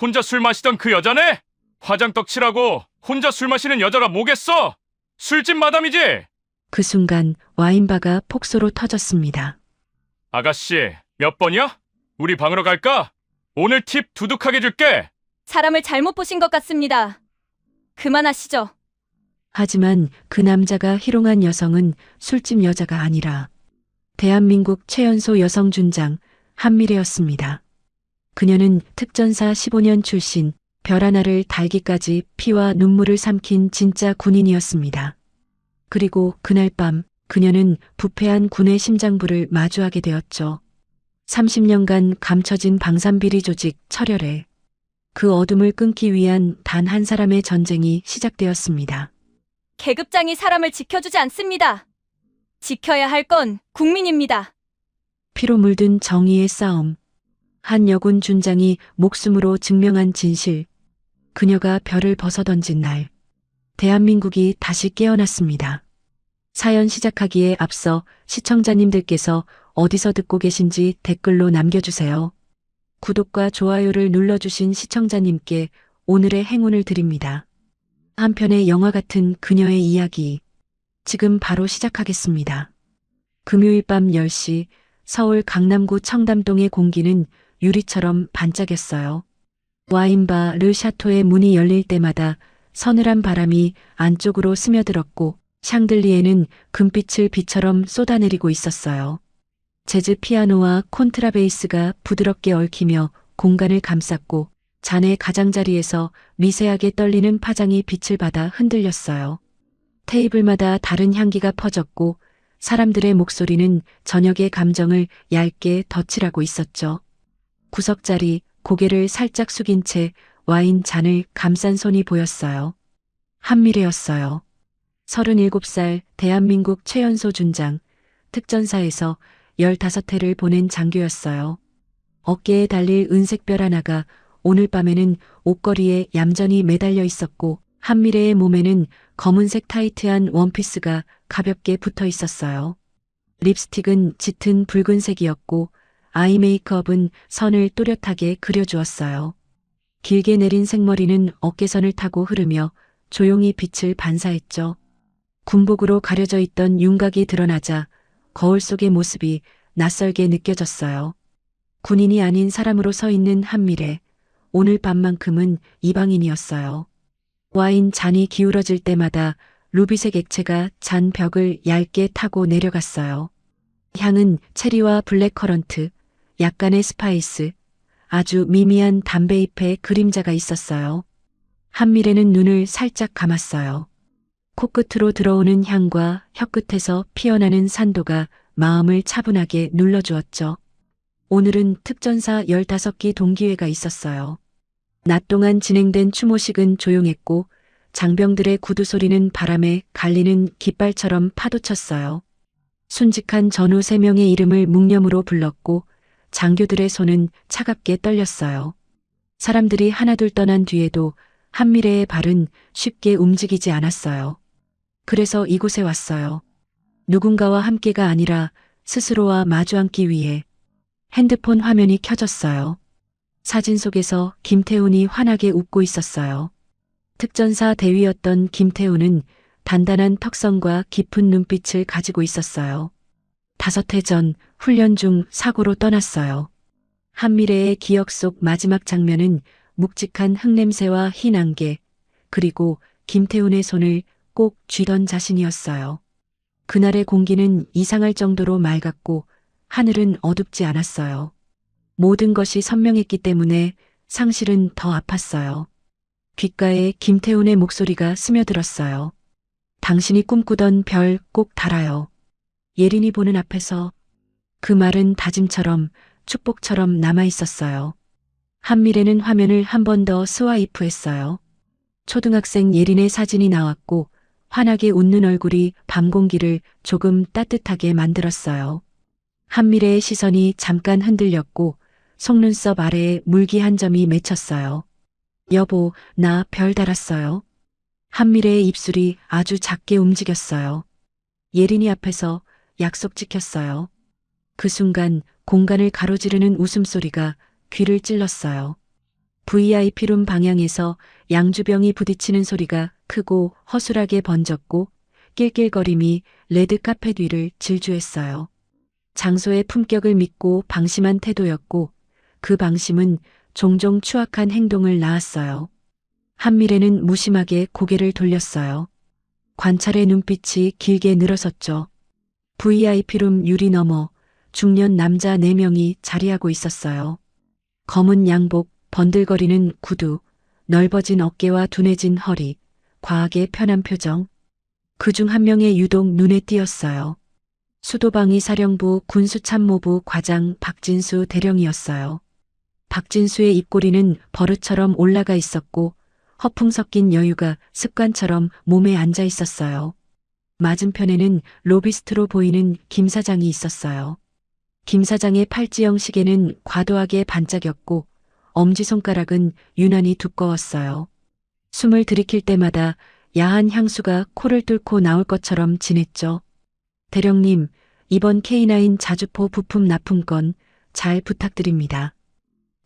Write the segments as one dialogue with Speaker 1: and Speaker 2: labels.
Speaker 1: 혼자 술 마시던 그 여자네? 화장떡 칠하고 혼자 술 마시는 여자가 뭐겠어? 술집 마담이지?
Speaker 2: 그 순간 와인바가 폭소로 터졌습니다.
Speaker 1: 아가씨, 몇 번이야? 우리 방으로 갈까? 오늘 팁 두둑하게 줄게.
Speaker 3: 사람을 잘못 보신 것 같습니다. 그만하시죠.
Speaker 2: 하지만 그 남자가 희롱한 여성은 술집 여자가 아니라 대한민국 최연소 여성 준장 한미래였습니다. 그녀는 특전사 15년 출신, 별 하나를 달기까지 피와 눈물을 삼킨 진짜 군인이었습니다. 그리고 그날 밤 그녀는 부패한 군의 심장부를 마주하게 되었죠. 30년간 감춰진 방산비리 조직 철혈에 그 어둠을 끊기 위한 단 한 사람의 전쟁이 시작되었습니다.
Speaker 3: 계급장이 사람을 지켜주지 않습니다. 지켜야 할 건 국민입니다.
Speaker 2: 피로 물든 정의의 싸움. 한 여군 준장이 목숨으로 증명한 진실. 그녀가 별을 벗어던진 날, 대한민국이 다시 깨어났습니다. 사연 시작하기에 앞서 시청자님들께서 어디서 듣고 계신지 댓글로 남겨주세요. 구독과 좋아요를 눌러주신 시청자님께 오늘의 행운을 드립니다. 한편의 영화 같은 그녀의 이야기. 지금 바로 시작하겠습니다. 금요일 밤 10시 서울 강남구 청담동의 공기는 유리처럼 반짝였어요. 와인바 르 샤토의 문이 열릴 때마다 서늘한 바람이 안쪽으로 스며들었고 샹들리에는 금빛을 비처럼 쏟아내리고 있었어요. 재즈 피아노와 콘트라베이스가 부드럽게 얽히며 공간을 감쌌고 잔의 가장자리에서 미세하게 떨리는 파장이 빛을 받아 흔들렸어요. 테이블마다 다른 향기가 퍼졌고 사람들의 목소리는 저녁의 감정을 얇게 덧칠하고 있었죠. 구석자리 고개를 살짝 숙인 채 와인 잔을 감싼 손이 보였어요. 한미래였어요. 37살 대한민국 최연소 준장, 특전사에서 15회를 보낸 장교였어요. 어깨에 달릴 은색별 하나가 오늘 밤에는 옷걸이에 얌전히 매달려 있었고 한미래의 몸에는 검은색 타이트한 원피스가 가볍게 붙어 있었어요. 립스틱은 짙은 붉은색이었고 아이 메이크업은 선을 또렷하게 그려주었어요. 길게 내린 생머리는 어깨선을 타고 흐르며 조용히 빛을 반사했죠. 군복으로 가려져 있던 윤곽이 드러나자 거울 속의 모습이 낯설게 느껴졌어요. 군인이 아닌 사람으로 서 있는 한미래. 오늘 밤만큼은 이방인이었어요. 와인 잔이 기울어질 때마다 루비색 액체가 잔 벽을 얇게 타고 내려갔어요. 향은 체리와 블랙커런트, 약간의 스파이스, 아주 미미한 담배잎의 그림자가 있었어요. 한미래는 눈을 살짝 감았어요. 코끝으로 들어오는 향과 혀끝에서 피어나는 산도가 마음을 차분하게 눌러주었죠. 오늘은 특전사 15기 동기회가 있었어요. 낮 동안 진행된 추모식은 조용했고 장병들의 구두 소리는 바람에 갈리는 깃발처럼 파도쳤어요. 순직한 전우 3명의 이름을 묵념으로 불렀고 장교들의 손은 차갑게 떨렸어요. 사람들이 하나둘 떠난 뒤에도 한미래의 발은 쉽게 움직이지 않았어요. 그래서 이곳에 왔어요. 누군가와 함께가 아니라 스스로와 마주 앉기 위해. 핸드폰 화면이 켜졌어요. 사진 속에서 김태훈이 환하게 웃고 있었어요. 특전사 대위였던 김태훈은 단단한 턱선과 깊은 눈빛을 가지고 있었어요. 5해 전 훈련 중 사고로 떠났어요. 한미래의 기억 속 마지막 장면은 묵직한 흙냄새와 흰 안개, 그리고 김태훈의 손을 꼭 쥐던 자신이었어요. 그날의 공기는 이상할 정도로 맑았고 하늘은 어둡지 않았어요. 모든 것이 선명했기 때문에 상실은 더 아팠어요. 귓가에 김태훈의 목소리가 스며들었어요. 당신이 꿈꾸던 별 꼭 달아요. 예린이 보는 앞에서. 그 말은 다짐처럼 축복처럼 남아있었어요. 한미래는 화면을 한 번 더 스와이프했어요. 초등학생 예린의 사진이 나왔고 환하게 웃는 얼굴이 밤 공기를 조금 따뜻하게 만들었어요. 한미래의 시선이 잠깐 흔들렸고 속눈썹 아래에 물기 한 점이 맺혔어요. 여보, 나 별 달았어요. 한미래의 입술이 아주 작게 움직였어요. 예린이 앞에서 약속 지켰어요. 그 순간 공간을 가로지르는 웃음소리가 귀를 찔렀어요. VIP룸 방향에서 양주병이 부딪히는 소리가 크고 허술하게 번졌고 낄낄거림이 레드카펫 위를 질주했어요. 장소의 품격을 믿고 방심한 태도였고 그 방심은 종종 추악한 행동을 낳았어요. 한미래는 무심하게 고개를 돌렸어요. 관찰의 눈빛이 길게 늘어섰죠. VIP룸 유리 너머 중년 남자 4명이 자리하고 있었어요. 검은 양복, 번들거리는 구두, 넓어진 어깨와 둔해진 허리, 과하게 편한 표정. 그중 한 명의 유독 눈에 띄었어요. 수도방위 사령부 군수참모부 과장 박진수 대령이었어요. 박진수의 입꼬리는 버릇처럼 올라가 있었고 허풍 섞인 여유가 습관처럼 몸에 앉아 있었어요. 맞은편에는 로비스트로 보이는 김 사장이 있었어요. 김 사장의 팔찌형 시계는 과도하게 반짝였고 엄지손가락은 유난히 두꺼웠어요. 숨을 들이킬 때마다 야한 향수가 코를 뚫고 나올 것처럼 진했죠. 대령님, 이번 K9 자주포 부품 납품건 잘 부탁드립니다.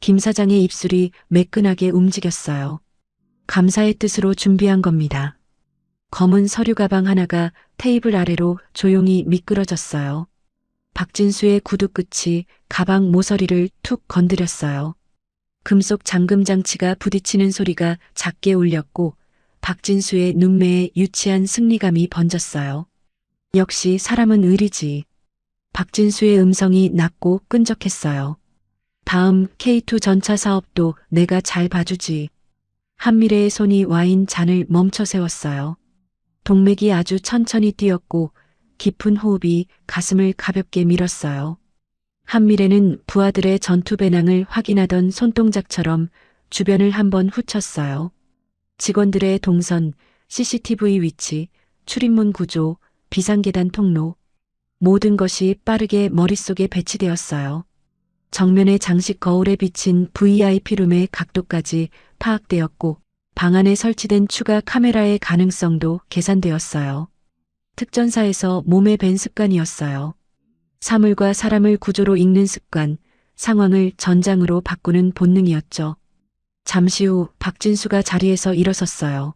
Speaker 2: 김 사장의 입술이 매끈하게 움직였어요. 감사의 뜻으로 준비한 겁니다. 검은 서류 가방 하나가 테이블 아래로 조용히 미끄러졌어요. 박진수의 구두 끝이 가방 모서리를 툭 건드렸어요. 금속 잠금 장치가 부딪히는 소리가 작게 울렸고 박진수의 눈매에 유치한 승리감이 번졌어요. 역시 사람은 의리지. 박진수의 음성이 낮고 끈적했어요. 다음 K2 전차 사업도 내가 잘 봐주지. 한미래의 손이 와인 잔을 멈춰 세웠어요. 동맥이 아주 천천히 뛰었고 깊은 호흡이 가슴을 가볍게 밀었어요. 한미래는 부하들의 전투 배낭을 확인하던 손동작처럼 주변을 한번 훑었어요. 직원들의 동선, CCTV 위치, 출입문 구조, 비상계단 통로, 모든 것이 빠르게 머릿속에 배치되었어요. 정면의 장식 거울에 비친 VIP룸의 각도까지 파악되었고 방 안에 설치된 추가 카메라의 가능성도 계산되었어요. 특전사에서 몸에 밴 습관이었어요. 사물과 사람을 구조로 읽는 습관, 상황을 전장으로 바꾸는 본능이었죠. 잠시 후 박진수가 자리에서 일어섰어요.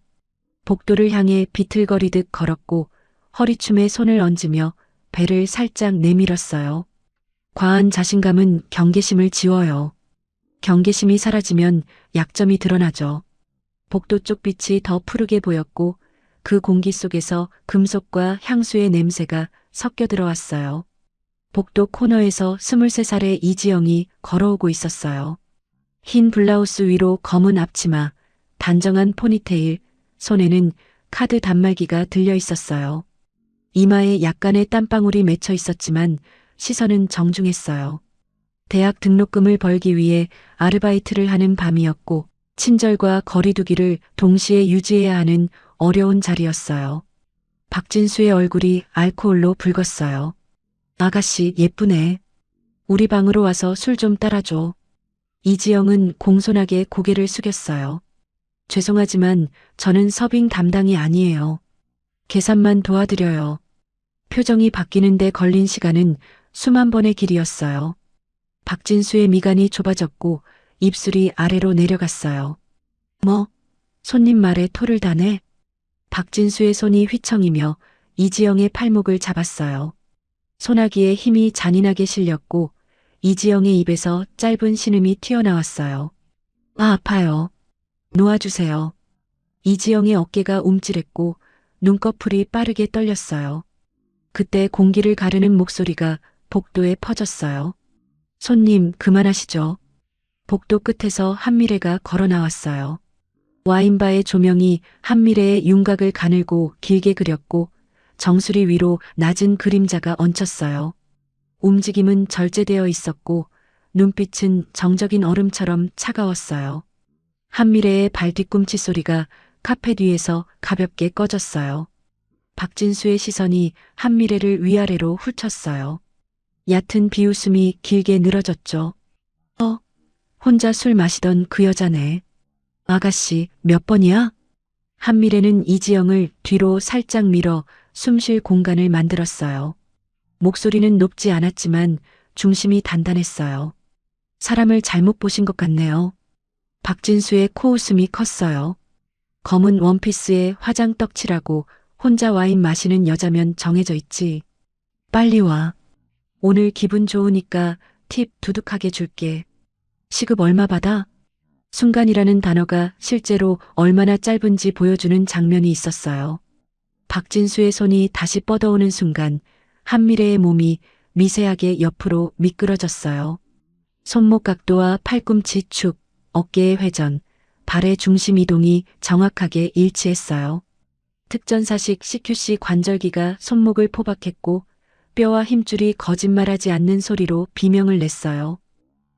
Speaker 2: 복도를 향해 비틀거리듯 걸었고 허리춤에 손을 얹으며 배를 살짝 내밀었어요. 과한 자신감은 경계심을 지워요. 경계심이 사라지면 약점이 드러나죠. 복도 쪽 빛이 더 푸르게 보였고 그 공기 속에서 금속과 향수의 냄새가 섞여 들어왔어요. 복도 코너에서 23살의 이지영이 걸어오고 있었어요. 흰 블라우스 위로 검은 앞치마, 단정한 포니테일, 손에는 카드 단말기가 들려 있었어요. 이마에 약간의 땀방울이 맺혀 있었지만 시선은 정중했어요. 대학 등록금을 벌기 위해 아르바이트를 하는 밤이었고 친절과 거리두기를 동시에 유지해야 하는 어려운 자리였어요. 박진수의 얼굴이 알코올로 붉었어요. 아가씨 예쁘네. 우리 방으로 와서 술 좀 따라줘. 이지영은 공손하게 고개를 숙였어요. 죄송하지만 저는 서빙 담당이 아니에요. 계산만 도와드려요. 표정이 바뀌는데 걸린 시간은 수만 번의 길이었어요. 박진수의 미간이 좁아졌고 입술이 아래로 내려갔어요. 뭐? 손님 말에 토를 다네? 박진수의 손이 휘청이며 이지영의 팔목을 잡았어요. 소나기에 힘이 잔인하게 실렸고 이지영의 입에서 짧은 신음이 튀어나왔어요. 아, 아파요. 놓아주세요. 이지영의 어깨가 움찔했고 눈꺼풀이 빠르게 떨렸어요. 그때 공기를 가르는 목소리가 복도에 퍼졌어요. 손님, 그만하시죠. 복도 끝에서 한미래가 걸어 나왔어요. 와인바의 조명이 한미래의 윤곽을 가늘고 길게 그렸고 정수리 위로 낮은 그림자가 얹혔어요. 움직임은 절제되어 있었고 눈빛은 정적인 얼음처럼 차가웠어요. 한미래의 발 뒤꿈치 소리가 카펫 위에서 가볍게 꺼졌어요. 박진수의 시선이 한미래를 위아래로 훑었어요. 얕은 비웃음이 길게 늘어졌죠. 혼자 술 마시던 그 여자네. 아가씨, 몇 번이야? 한미래는 이지영을 뒤로 살짝 밀어 숨 쉴 공간을 만들었어요. 목소리는 높지 않았지만 중심이 단단했어요. 사람을 잘못 보신 것 같네요. 박진수의 코웃음이 컸어요. 검은 원피스에 화장 떡칠하고 혼자 와인 마시는 여자면 정해져 있지. 빨리 와. 오늘 기분 좋으니까 팁 두둑하게 줄게. 시급 얼마 받아? 순간이라는 단어가 실제로 얼마나 짧은지 보여주는 장면이 있었어요. 박진수의 손이 다시 뻗어오는 순간 한미래의 몸이 미세하게 옆으로 미끄러졌어요. 손목 각도와 팔꿈치 축, 어깨의 회전, 발의 중심 이동이 정확하게 일치했어요. 특전사식 CQC 관절기가 손목을 포박했고 뼈와 힘줄이 거짓말하지 않는 소리로 비명을 냈어요.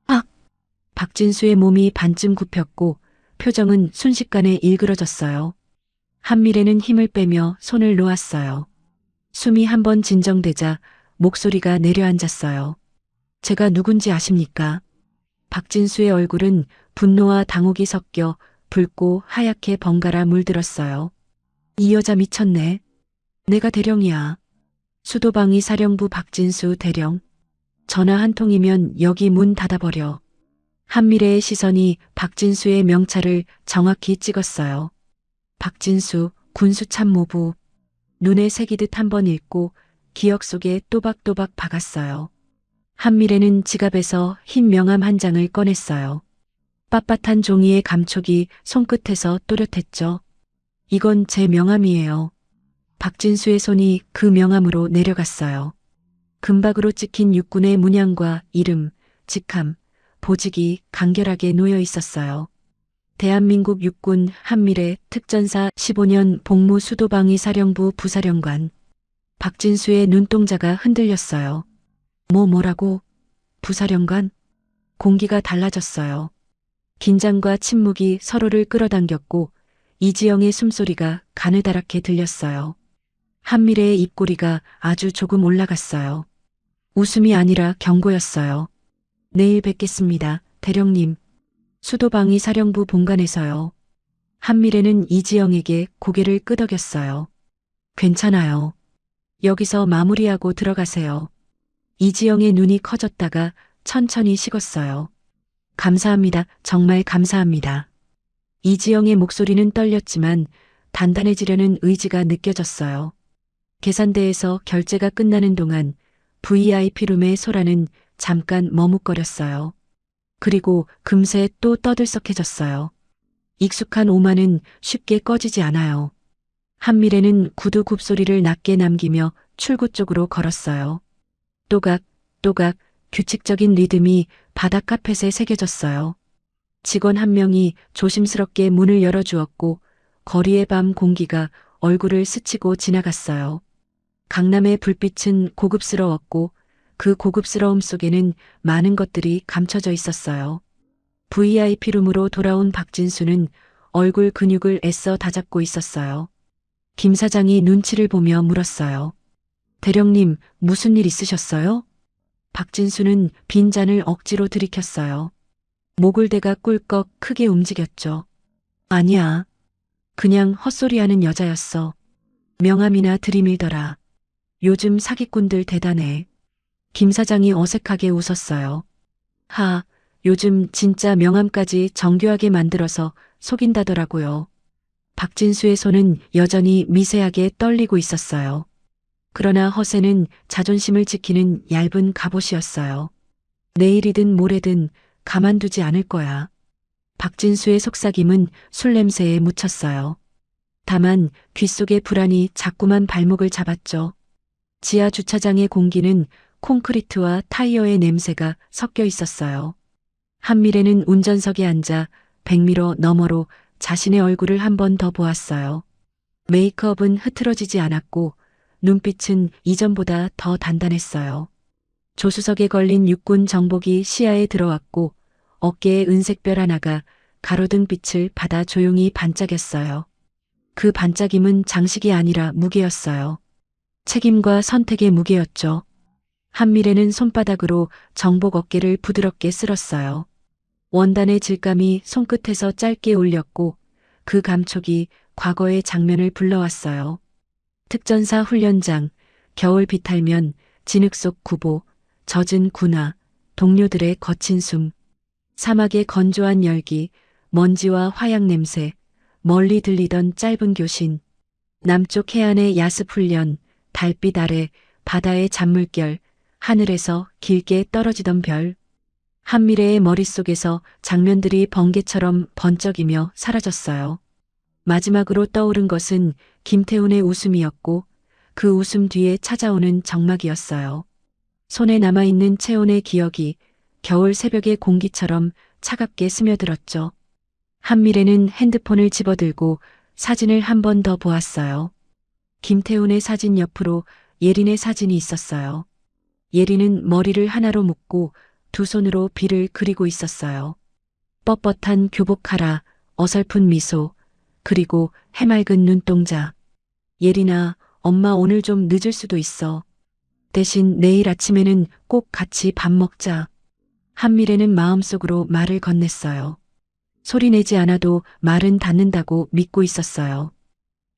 Speaker 2: 아! 박진수의 몸이 반쯤 굽혔고 표정은 순식간에 일그러졌어요. 한미래는 힘을 빼며 손을 놓았어요. 숨이 한번 진정되자 목소리가 내려앉았어요. 제가 누군지 아십니까? 박진수의 얼굴은 분노와 당혹이 섞여 붉고 하얗게 번갈아 물들었어요. 이 여자 미쳤네. 내가 대령이야. 수도방위 사령부 박진수 대령. 전화 한 통이면 여기 문 닫아버려. 한미래의 시선이 박진수의 명찰을 정확히 찍었어요. 박진수 군수참모부. 눈에 새기듯 한번 읽고 기억 속에 또박또박 박았어요. 한미래는 지갑에서 흰 명함 한 장을 꺼냈어요. 빳빳한 종이의 감촉이 손끝에서 또렷했죠. 이건 제 명함이에요. 박진수의 손이 그 명함으로 내려갔어요. 금박으로 찍힌 육군의 문양과 이름, 직함, 보직이 간결하게 놓여 있었어요. 대한민국 육군 한미래 특전사 15년 복무 수도방위 사령부 부사령관. 박진수의 눈동자가 흔들렸어요. 뭐라고? 부사령관? 공기가 달라졌어요. 긴장과 침묵이 서로를 끌어당겼고 이지영의 숨소리가 가느다랗게 들렸어요. 한미래의 입꼬리가 아주 조금 올라갔어요. 웃음이 아니라 경고였어요. 내일 뵙겠습니다, 대령님. 수도방위 사령부 본관에서요. 한미래는 이지영에게 고개를 끄덕였어요. 괜찮아요. 여기서 마무리하고 들어가세요. 이지영의 눈이 커졌다가 천천히 식었어요. 감사합니다. 정말 감사합니다. 이지영의 목소리는 떨렸지만 단단해지려는 의지가 느껴졌어요. 계산대에서 결제가 끝나는 동안 VIP룸의 소라는 잠깐 머뭇거렸어요. 그리고 금세 또 떠들썩해졌어요. 익숙한 오만은 쉽게 꺼지지 않아요. 한미래는 구두 굽소리를 낮게 남기며 출구 쪽으로 걸었어요. 또각, 또각, 규칙적인 리듬이 바닥 카펫에 새겨졌어요. 직원 한 명이 조심스럽게 문을 열어주었고 거리의 밤 공기가 얼굴을 스치고 지나갔어요. 강남의 불빛은 고급스러웠고 그 고급스러움 속에는 많은 것들이 감춰져 있었어요. VIP룸으로 돌아온 박진수는 얼굴 근육을 애써 다잡고 있었어요. 김 사장이 눈치를 보며 물었어요. 대령님, 무슨 일 있으셨어요? 박진수는 빈잔을 억지로 들이켰어요. 목을 대가 꿀꺽 크게 움직였죠. 아니야. 그냥 헛소리하는 여자였어. 명함이나 들이밀더라. 요즘 사기꾼들 대단해. 김 사장이 어색하게 웃었어요. 요즘 진짜 명함까지 정교하게 만들어서 속인다더라고요. 박진수의 손은 여전히 미세하게 떨리고 있었어요. 그러나 허세는 자존심을 지키는 얇은 갑옷이었어요. 내일이든 모레든 가만두지 않을 거야. 박진수의 속삭임은 술 냄새에 묻혔어요. 다만 귓속의 불안이 자꾸만 발목을 잡았죠. 지하 주차장의 공기는 콘크리트와 타이어의 냄새가 섞여 있었어요. 한미래는 운전석에 앉아 백미러 너머로 자신의 얼굴을 한 번 더 보았어요. 메이크업은 흐트러지지 않았고 눈빛은 이전보다 더 단단했어요. 조수석에 걸린 육군 정복이 시야에 들어왔고 어깨에 은색별 하나가 가로등 빛을 받아 조용히 반짝였어요. 그 반짝임은 장식이 아니라 무게였어요. 책임과 선택의 무게였죠. 한미래는 손바닥으로 정복 어깨를 부드럽게 쓸었어요. 원단의 질감이 손끝에서 짧게 울렸고 그 감촉이 과거의 장면을 불러왔어요. 특전사 훈련장, 겨울 비탈면, 진흙 속 구보, 젖은 군화, 동료들의 거친 숨, 사막의 건조한 열기, 먼지와 화약 냄새, 멀리 들리던 짧은 교신, 남쪽 해안의 야습 훈련, 달빛 아래 바다의 잔물결, 하늘에서 길게 떨어지던 별. 한미래의 머릿속에서 장면들이 번개처럼 번쩍이며 사라졌어요. 마지막으로 떠오른 것은 김태훈의 웃음이었고 그 웃음 뒤에 찾아오는 적막이었어요. 손에 남아있는 채원의 기억이 겨울 새벽의 공기처럼 차갑게 스며들었죠. 한미래는 핸드폰을 집어들고 사진을 한 번 더 보았어요. 김태훈의 사진 옆으로 예린의 사진이 있었어요. 예린은 머리를 하나로 묶고 두 손으로 비를 그리고 있었어요. 뻣뻣한 교복 하라, 어설픈 미소, 그리고 해맑은 눈동자. 예린아, 엄마 오늘 좀 늦을 수도 있어. 대신 내일 아침에는 꼭 같이 밥 먹자. 한미래는 마음속으로 말을 건넸어요. 소리내지 않아도 말은 닿는다고 믿고 있었어요.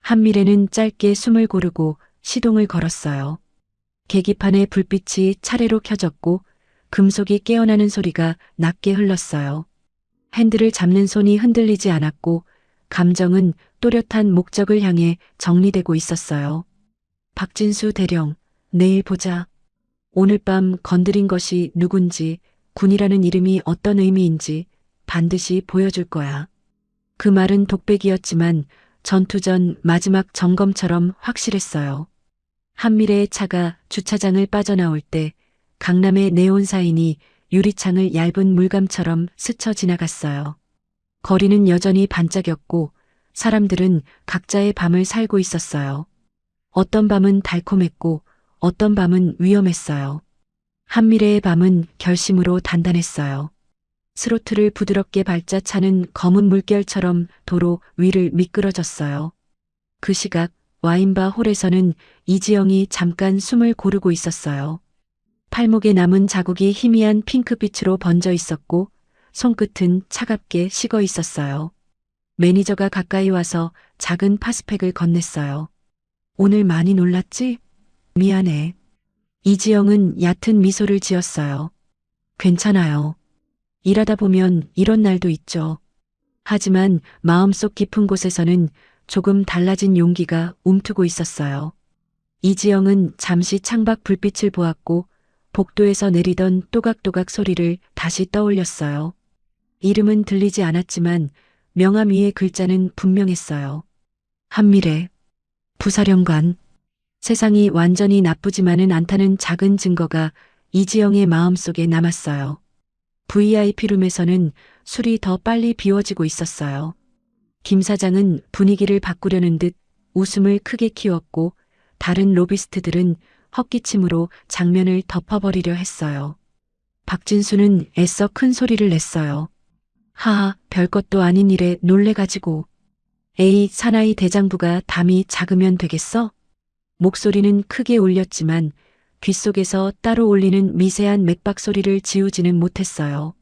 Speaker 2: 한미래는 짧게 숨을 고르고 시동을 걸었어요. 계기판에 불빛이 차례로 켜졌고 금속이 깨어나는 소리가 낮게 흘렀어요. 핸들을 잡는 손이 흔들리지 않았고 감정은 또렷한 목적을 향해 정리되고 있었어요. 박진수 대령, 내일 보자. 오늘 밤 건드린 것이 누군지, 군이라는 이름이 어떤 의미인지 반드시 보여줄 거야. 그 말은 독백이었지만 전투 전 마지막 점검처럼 확실했어요. 한미래의 차가 주차장을 빠져나올 때 강남의 네온 사인이 유리창을 얇은 물감처럼 스쳐 지나갔어요. 거리는 여전히 반짝였고 사람들은 각자의 밤을 살고 있었어요. 어떤 밤은 달콤했고 어떤 밤은 위험했어요. 한미래의 밤은 결심으로 단단했어요. 스로틀을 부드럽게 밟자 차는 검은 물결처럼 도로 위를 미끄러졌어요. 그 시각 와인바 홀에서는 이지영이 잠깐 숨을 고르고 있었어요. 팔목에 남은 자국이 희미한 핑크빛으로 번져 있었고 손끝은 차갑게 식어 있었어요. 매니저가 가까이 와서 작은 파스팩을 건넸어요. 오늘 많이 놀랐지? 미안해. 이지영은 얕은 미소를 지었어요. 괜찮아요. 일하다 보면 이런 날도 있죠. 하지만 마음속 깊은 곳에서는 조금 달라진 용기가 움트고 있었어요. 이지영은 잠시 창밖 불빛을 보았고 복도에서 내리던 또각또각 소리를 다시 떠올렸어요. 이름은 들리지 않았지만 명함 위의 글자는 분명했어요. 한미래, 부사령관. 세상이 완전히 나쁘지만은 않다는 작은 증거가 이지영의 마음속에 남았어요. VIP룸에서는 술이 더 빨리 비워지고 있었어요. 김 사장은 분위기를 바꾸려는 듯 웃음을 크게 키웠고 다른 로비스트들은 헛기침으로 장면을 덮어버리려 했어요. 박진수는 애써 큰 소리를 냈어요. 하하, 별것도 아닌 일에 놀래가지고. 에이, 사나이 대장부가 담이 작으면 되겠어? 목소리는 크게 울렸지만 귓속에서 따로 울리는 미세한 맥박 소리를 지우지는 못했어요.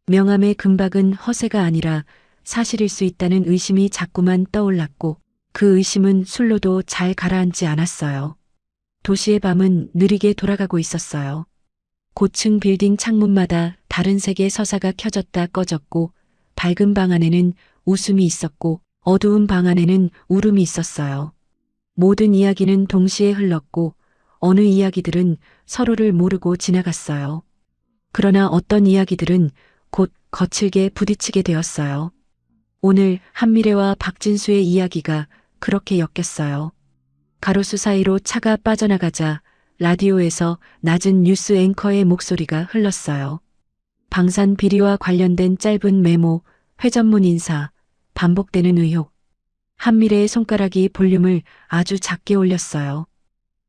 Speaker 2: 명함의 금박은 허세가 아니라 사실일 수 있다는 의심이 자꾸만 떠올랐고 그 의심은 술로도 잘 가라앉지 않았어요. 도시의 밤은 느리게 돌아가고 있었어요. 고층 빌딩 창문마다 다른 색의 서사가 켜졌다 꺼졌고 밝은 방 안에는 웃음이 있었고 어두운 방 안에는 울음이 있었어요. 모든 이야기는 동시에 흘렀고 어느 이야기들은 서로를 모르고 지나갔어요. 그러나 어떤 이야기들은 곧 거칠게 부딪히게 되었어요. 오늘 한미래와 박진수의 이야기가 그렇게 엮였어요. 가로수 사이로 차가 빠져나가자 라디오에서 낮은 뉴스 앵커의 목소리가 흘렀어요. 방산 비리와 관련된 짧은 메모, 회전문 인사, 반복되는 의혹. 한미래의 손가락이 볼륨을 아주 작게 올렸어요.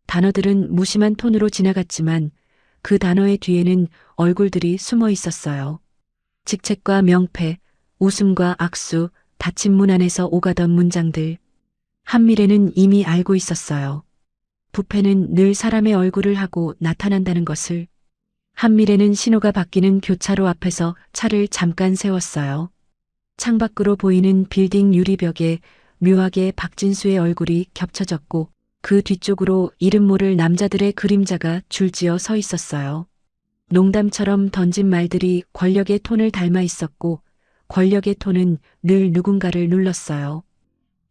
Speaker 2: 단어들은 무심한 톤으로 지나갔지만 그 단어의 뒤에는 얼굴들이 숨어 있었어요. 직책과 명패, 웃음과 악수, 닫힌 문 안에서 오가던 문장들. 한미래는 이미 알고 있었어요. 부패는 늘 사람의 얼굴을 하고 나타난다는 것을. 한미래는 신호가 바뀌는 교차로 앞에서 차를 잠깐 세웠어요. 창밖으로 보이는 빌딩 유리벽에 묘하게 박진수의 얼굴이 겹쳐졌고 그 뒤쪽으로 이름 모를 남자들의 그림자가 줄지어 서 있었어요. 농담처럼 던진 말들이 권력의 톤을 닮아 있었고 권력의 톤은 늘 누군가를 눌렀어요.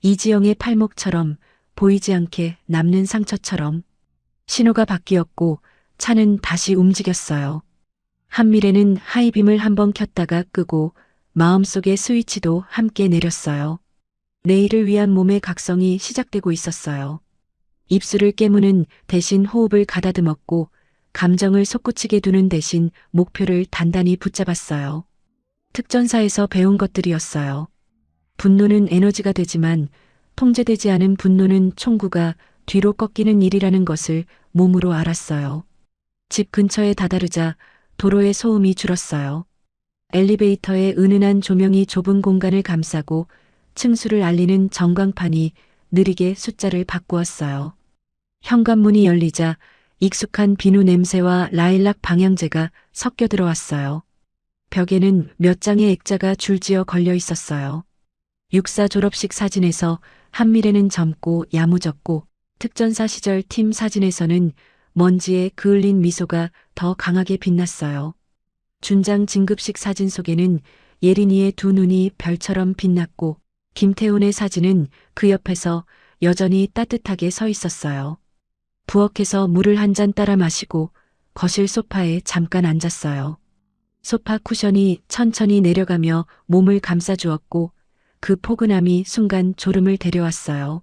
Speaker 2: 이지영의 팔목처럼, 보이지 않게 남는 상처처럼. 신호가 바뀌었고 차는 다시 움직였어요. 한미래는 하이빔을 한번 켰다가 끄고 마음속의 스위치도 함께 내렸어요. 내일을 위한 몸의 각성이 시작되고 있었어요. 입술을 깨무는 대신 호흡을 가다듬었고 감정을 솟구치게 두는 대신 목표를 단단히 붙잡았어요. 특전사에서 배운 것들이었어요. 분노는 에너지가 되지만 통제되지 않은 분노는 총구가 뒤로 꺾이는 일이라는 것을 몸으로 알았어요. 집 근처에 다다르자 도로의 소음이 줄었어요. 엘리베이터의 은은한 조명이 좁은 공간을 감싸고 층수를 알리는 전광판이 느리게 숫자를 바꾸었어요. 현관문이 열리자 익숙한 비누 냄새와 라일락 방향제가 섞여 들어왔어요. 벽에는 몇 장의 액자가 줄지어 걸려 있었어요. 육사 졸업식 사진에서 한미래는 젊고 야무졌고 특전사 시절 팀 사진에서는 먼지에 그을린 미소가 더 강하게 빛났어요. 준장 진급식 사진 속에는 예린이의 두 눈이 별처럼 빛났고 김태훈의 사진은 그 옆에서 여전히 따뜻하게 서 있었어요. 부엌에서 물을 한 잔 따라 마시고 거실 소파에 잠깐 앉았어요. 소파 쿠션이 천천히 내려가며 몸을 감싸주었고 그 포근함이 순간 졸음을 데려왔어요.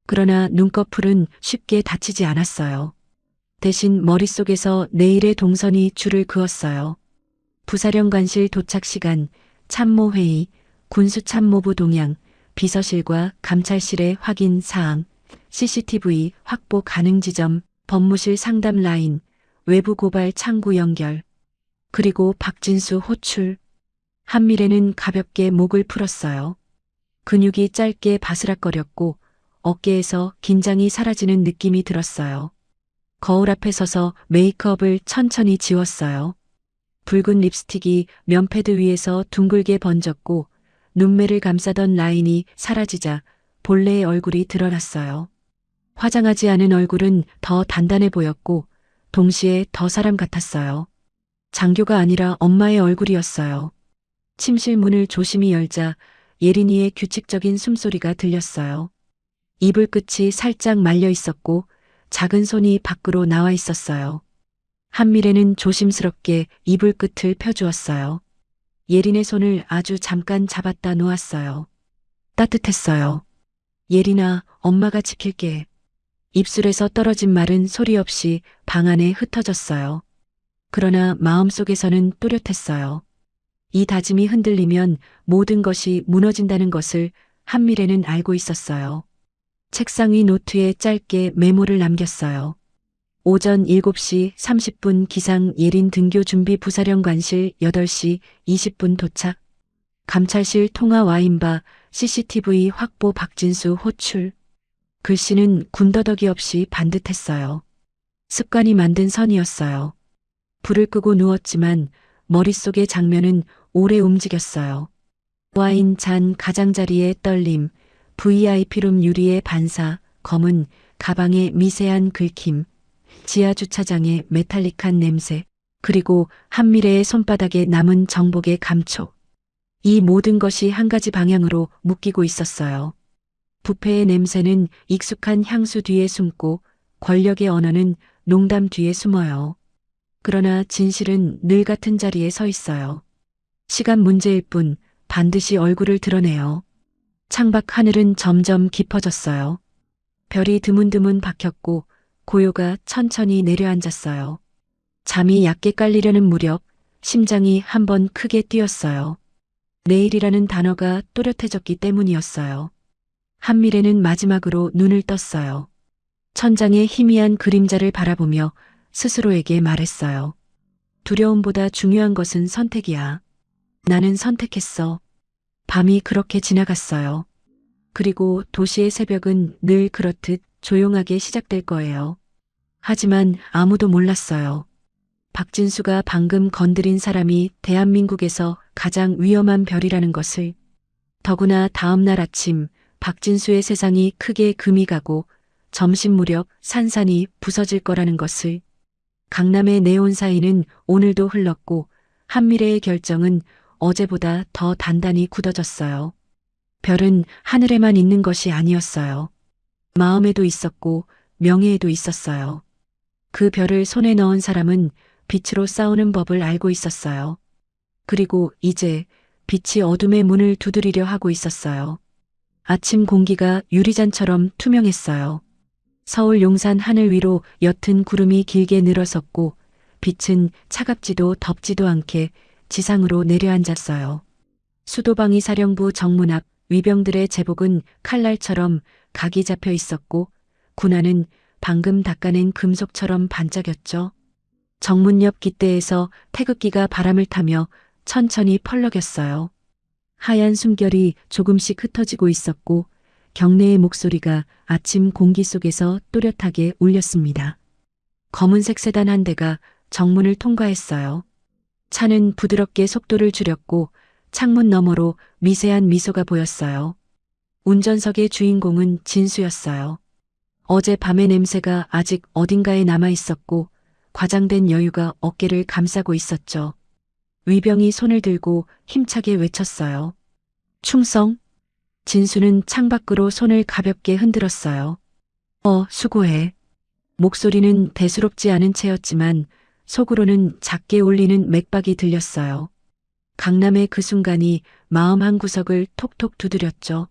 Speaker 2: 그러나 눈꺼풀은 쉽게 다치지 않았어요. 대신 머릿속에서 내일의 동선이 줄을 그었어요. 부사령관실 도착 시간, 참모회의, 군수참모부 동향, 비서실과 감찰실의 확인 사항, CCTV 확보 가능 지점, 법무실 상담 라인, 외부 고발 창구 연결, 그리고 박진수 호출. 한미래는 가볍게 목을 풀었어요. 근육이 짧게 바스락거렸고 어깨에서 긴장이 사라지는 느낌이 들었어요. 거울 앞에 서서 메이크업을 천천히 지웠어요. 붉은 립스틱이 면패드 위에서 둥글게 번졌고 눈매를 감싸던 라인이 사라지자 본래의 얼굴이 드러났어요. 화장하지 않은 얼굴은 더 단단해 보였고 동시에 더 사람 같았어요. 장교가 아니라 엄마의 얼굴이었어요. 침실 문을 조심히 열자 예린이의 규칙적인 숨소리가 들렸어요. 이불 끝이 살짝 말려 있었고 작은 손이 밖으로 나와 있었어요. 한미래는 조심스럽게 이불 끝을 펴주었어요. 예린의 손을 아주 잠깐 잡았다 놓았어요. 따뜻했어요. 예린아, 엄마가 지킬게. 입술에서 떨어진 말은 소리 없이 방 안에 흩어졌어요. 그러나 마음속에서는 또렷했어요. 이 다짐이 흔들리면 모든 것이 무너진다는 것을 한미래는 알고 있었어요. 책상 위 노트에 짧게 메모를 남겼어요. 오전 7시 30분 기상 예린 등교 준비 부사령관실 8시 20분 도착. 감찰실 통화 와인바 CCTV 확보 박진수 호출. 글씨는 군더더기 없이 반듯했어요. 습관이 만든 선이었어요. 불을 끄고 누웠지만 머릿속의 장면은 오래 움직였어요. 와인 잔 가장자리의 떨림, VIP룸 유리의 반사, 검은 가방의 미세한 긁힘, 지하 주차장의 메탈릭한 냄새, 그리고 한미래의 손바닥에 남은 정복의 감촉. 이 모든 것이 한 가지 방향으로 묶이고 있었어요. 부패의 냄새는 익숙한 향수 뒤에 숨고 권력의 언어는 농담 뒤에 숨어요. 그러나 진실은 늘 같은 자리에 서 있어요. 시간 문제일 뿐 반드시 얼굴을 드러내요. 창밖 하늘은 점점 깊어졌어요. 별이 드문드문 박혔고 고요가 천천히 내려앉았어요. 잠이 얕게 깔리려는 무렵 심장이 한번 크게 뛰었어요. 내일이라는 단어가 또렷해졌기 때문이었어요. 한미래는 마지막으로 눈을 떴어요. 천장의 희미한 그림자를 바라보며 스스로에게 말했어요. 두려움보다 중요한 것은 선택이야. 나는 선택했어. 밤이 그렇게 지나갔어요. 그리고 도시의 새벽은 늘 그렇듯 조용하게 시작될 거예요. 하지만 아무도 몰랐어요. 박진수가 방금 건드린 사람이 대한민국에서 가장 위험한 별이라는 것을. 더구나 다음 날 아침 박진수의 세상이 크게 금이 가고 점심 무렵 산산이 부서질 거라는 것을. 강남의 네온 사인은 오늘도 흘렀고 한미래의 결정은 어제보다 더 단단히 굳어졌어요. 별은 하늘에만 있는 것이 아니었어요. 마음에도 있었고 명예에도 있었어요. 그 별을 손에 넣은 사람은 빛으로 싸우는 법을 알고 있었어요. 그리고 이제 빛이 어둠의 문을 두드리려 하고 있었어요. 아침 공기가 유리잔처럼 투명했어요. 서울 용산 하늘 위로 옅은 구름이 길게 늘어섰고 빛은 차갑지도 덥지도 않게 지상으로 내려앉았어요. 수도방위 사령부 정문 앞 위병들의 제복은 칼날처럼 각이 잡혀 있었고 군화는 방금 닦아낸 금속처럼 반짝였죠. 정문 옆 깃대에서 태극기가 바람을 타며 천천히 펄럭였어요. 하얀 숨결이 조금씩 흩어지고 있었고 경례의 목소리가 아침 공기 속에서 또렷하게 울렸습니다. 검은색 세단 한 대가 정문을 통과했어요. 차는 부드럽게 속도를 줄였고 창문 너머로 미세한 미소가 보였어요. 운전석의 주인공은 진수였어요. 어제 밤의 냄새가 아직 어딘가에 남아 있었고 과장된 여유가 어깨를 감싸고 있었죠. 위병이 손을 들고 힘차게 외쳤어요. 충성? 진수는 창밖으로 손을 가볍게 흔들었어요. 수고해. 목소리는 대수롭지 않은 채였지만 속으로는 작게 울리는 맥박이 들렸어요. 강남의 그 순간이 마음 한 구석을 톡톡 두드렸죠.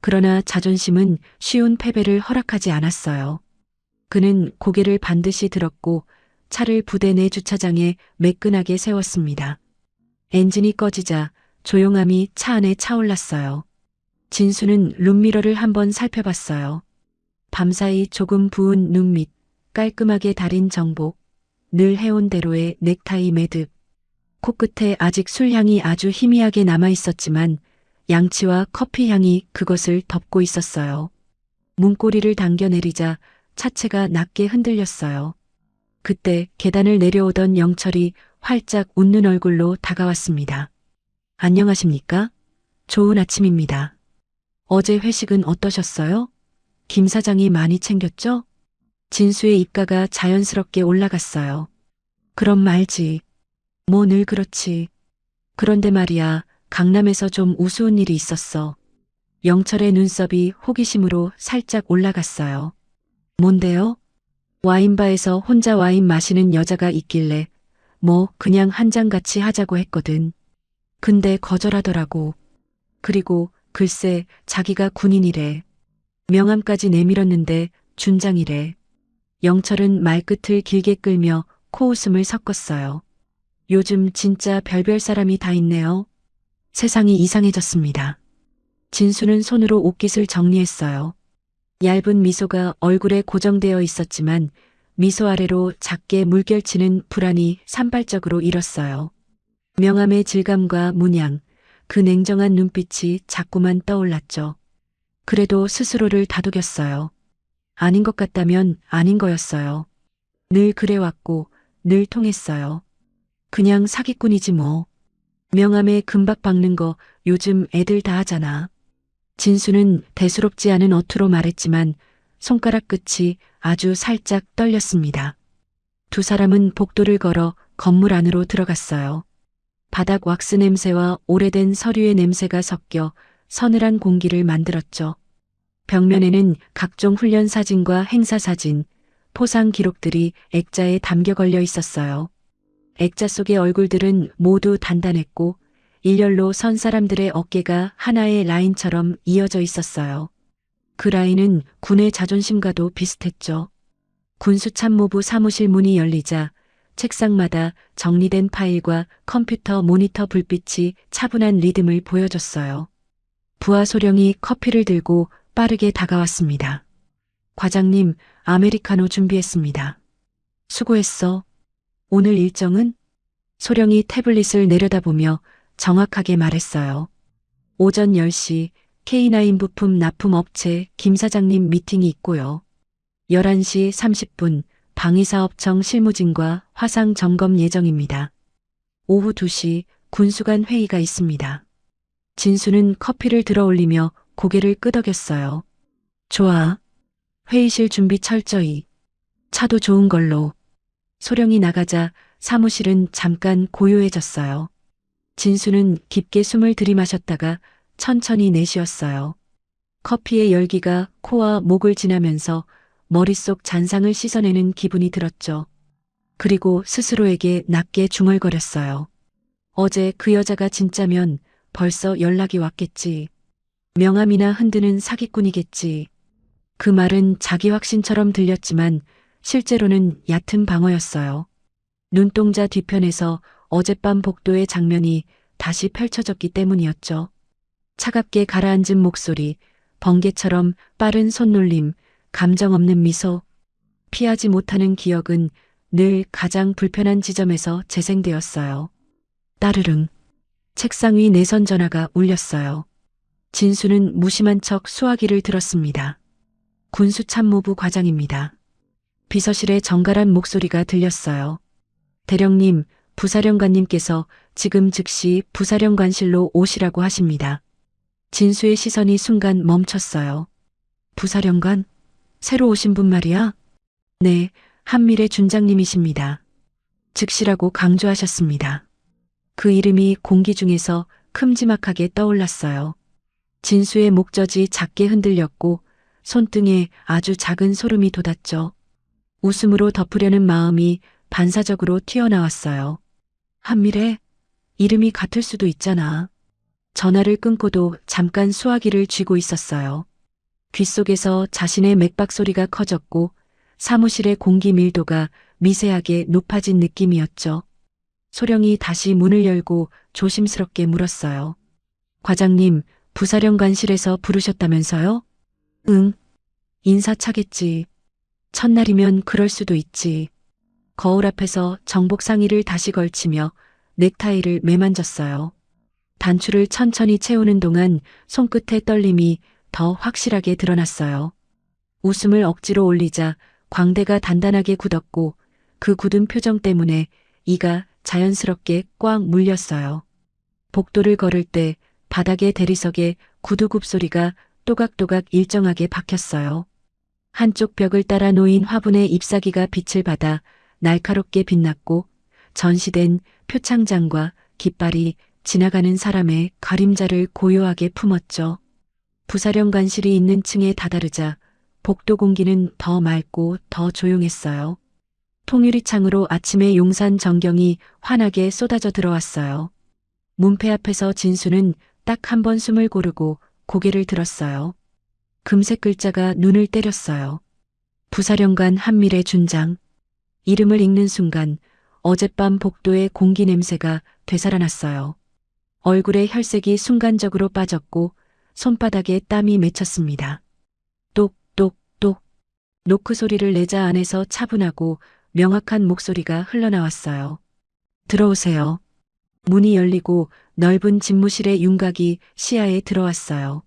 Speaker 2: 그러나 자존심은 쉬운 패배를 허락하지 않았어요. 그는 고개를 반드시 들었고 차를 부대 내 주차장에 매끈하게 세웠습니다. 엔진이 꺼지자 조용함이 차 안에 차올랐어요. 진수는 룸미러를 한번 살펴봤어요. 밤사이 조금 부은 눈 밑, 깔끔하게 다린 정복, 늘 해온 대로의 넥타이 매듭, 코끝에 아직 술향이 아주 희미하게 남아 있었지만 양치와 커피 향이 그것을 덮고 있었어요. 문고리를 당겨내리자 차체가 낮게 흔들렸어요. 그때 계단을 내려오던 영철이 활짝 웃는 얼굴로 다가왔습니다. 안녕하십니까? 좋은 아침입니다. 어제 회식은 어떠셨어요? 김 사장이 많이 챙겼죠? 진수의 입가가 자연스럽게 올라갔어요. 그럼 말지. 뭐 늘 그렇지. 그런데 말이야, 강남에서 좀 우스운 일이 있었어. 영철의 눈썹이 호기심으로 살짝 올라갔어요. 뭔데요? 와인바에서 혼자 와인 마시는 여자가 있길래 뭐 그냥 한 잔 같이 하자고 했거든. 근데 거절하더라고. 그리고 글쎄 자기가 군인이래. 명함까지 내밀었는데 준장이래. 영철은 말끝을 길게 끌며 코웃음을 섞었어요. 요즘 진짜 별별 사람이 다 있네요. 세상이 이상해졌습니다. 진수는 손으로 옷깃을 정리했어요. 얇은 미소가 얼굴에 고정되어 있었지만 미소 아래로 작게 물결치는 불안이 산발적으로 일었어요. 명함의 질감과 문양, 그 냉정한 눈빛이 자꾸만 떠올랐죠. 그래도 스스로를 다독였어요. 아닌 것 같다면 아닌 거였어요. 늘 그래왔고 늘 통했어요. 그냥 사기꾼이지 뭐. 명함에 금박 박는 거 요즘 애들 다 하잖아. 진수는 대수롭지 않은 어투로 말했지만 손가락 끝이 아주 살짝 떨렸습니다. 두 사람은 복도를 걸어 건물 안으로 들어갔어요. 바닥 왁스 냄새와 오래된 서류의 냄새가 섞여 서늘한 공기를 만들었죠. 벽면에는 각종 훈련 사진과 행사 사진, 포상 기록들이 액자에 담겨 걸려 있었어요. 액자 속의 얼굴들은 모두 단단했고 일렬로 선 사람들의 어깨가 하나의 라인처럼 이어져 있었어요. 그 라인은 군의 자존심과도 비슷했죠. 군수참모부 사무실 문이 열리자 책상마다 정리된 파일과 컴퓨터 모니터 불빛이 차분한 리듬을 보여줬어요. 부하 소령이 커피를 들고 빠르게 다가왔습니다. 과장님, 아메리카노 준비했습니다. 수고했어. 오늘 일정은? 소령이 태블릿을 내려다보며 정확하게 말했어요. 오전 10시 K9 부품 납품 업체 김 사장님 미팅이 있고요. 11시 30분 방위사업청 실무진과 화상 점검 예정입니다. 오후 2시 군수간 회의가 있습니다. 진수는 커피를 들어 올리며 고개를 끄덕였어요. 좋아. 회의실 준비 철저히. 차도 좋은 걸로. 소령이 나가자 사무실은 잠깐 고요해졌어요. 진수는 깊게 숨을 들이마셨다가 천천히 내쉬었어요. 커피의 열기가 코와 목을 지나면서 머릿속 잔상을 씻어내는 기분이 들었죠. 그리고 스스로에게 낮게 중얼거렸어요. 어제 그 여자가 진짜면 벌써 연락이 왔겠지. 명함이나 흔드는 사기꾼이겠지. 그 말은 자기 확신처럼 들렸지만 실제로는 얕은 방어였어요. 눈동자 뒤편에서 어젯밤 복도의 장면이 다시 펼쳐졌기 때문이었죠. 차갑게 가라앉은 목소리, 번개처럼 빠른 손놀림, 감정 없는 미소. 피하지 못하는 기억은 늘 가장 불편한 지점에서 재생되었어요. 따르릉. 책상 위 내선 전화가 울렸어요. 진수는 무심한 척 수화기를 들었습니다. 군수참모부 과장입니다. 비서실의 정갈한 목소리가 들렸어요. 대령님, 부사령관님께서 지금 즉시 부사령관실로 오시라고 하십니다. 진수의 시선이 순간 멈췄어요. 부사령관? 새로 오신 분 말이야? 네, 한미래 준장님이십니다. 즉시라고 강조하셨습니다. 그 이름이 공기 중에서 큼지막하게 떠올랐어요. 진수의 목젖이 작게 흔들렸고 손등에 아주 작은 소름이 돋았죠. 웃음으로 덮으려는 마음이 반사적으로 튀어나왔어요. 한미래? 이름이 같을 수도 있잖아. 전화를 끊고도 잠깐 수화기를 쥐고 있었어요. 귓속에서 자신의 맥박 소리가 커졌고 사무실의 공기 밀도가 미세하게 높아진 느낌이었죠. 소령이 다시 문을 열고 조심스럽게 물었어요. 과장님, 부사령관실에서 부르셨다면서요? 응. 인사차겠지. 첫날이면 그럴 수도 있지. 거울 앞에서 정복 상의를 다시 걸치며 넥타이를 매만졌어요. 단추를 천천히 채우는 동안 손끝의 떨림이 더 확실하게 드러났어요. 웃음을 억지로 올리자 광대가 단단하게 굳었고 그 굳은 표정 때문에 이가 자연스럽게 꽉 물렸어요. 복도를 걸을 때 바닥의 대리석에 구두굽 소리가 또각또각 일정하게 박혔어요. 한쪽 벽을 따라 놓인 화분의 잎사귀가 빛을 받아 날카롭게 빛났고 전시된 표창장과 깃발이 지나가는 사람의 그림자를 고요하게 품었죠. 부사령관실이 있는 층에 다다르자 복도 공기는 더 맑고 더 조용했어요. 통유리창으로 아침의 용산 전경이 환하게 쏟아져 들어왔어요. 문패 앞에서 진수는 딱 한 번 숨을 고르고 고개를 들었어요. 금색 글자가 눈을 때렸어요. 부사령관 한미래 준장. 이름을 읽는 순간 어젯밤 복도의 공기 냄새가 되살아났어요. 얼굴에 혈색이 순간적으로 빠졌고 손바닥에 땀이 맺혔습니다. 똑똑똑. 노크 소리를 내자 안에서 차분하고 명확한 목소리가 흘러나왔어요. 들어오세요. 문이 열리고 넓은 집무실의 윤곽이 시야에 들어왔어요.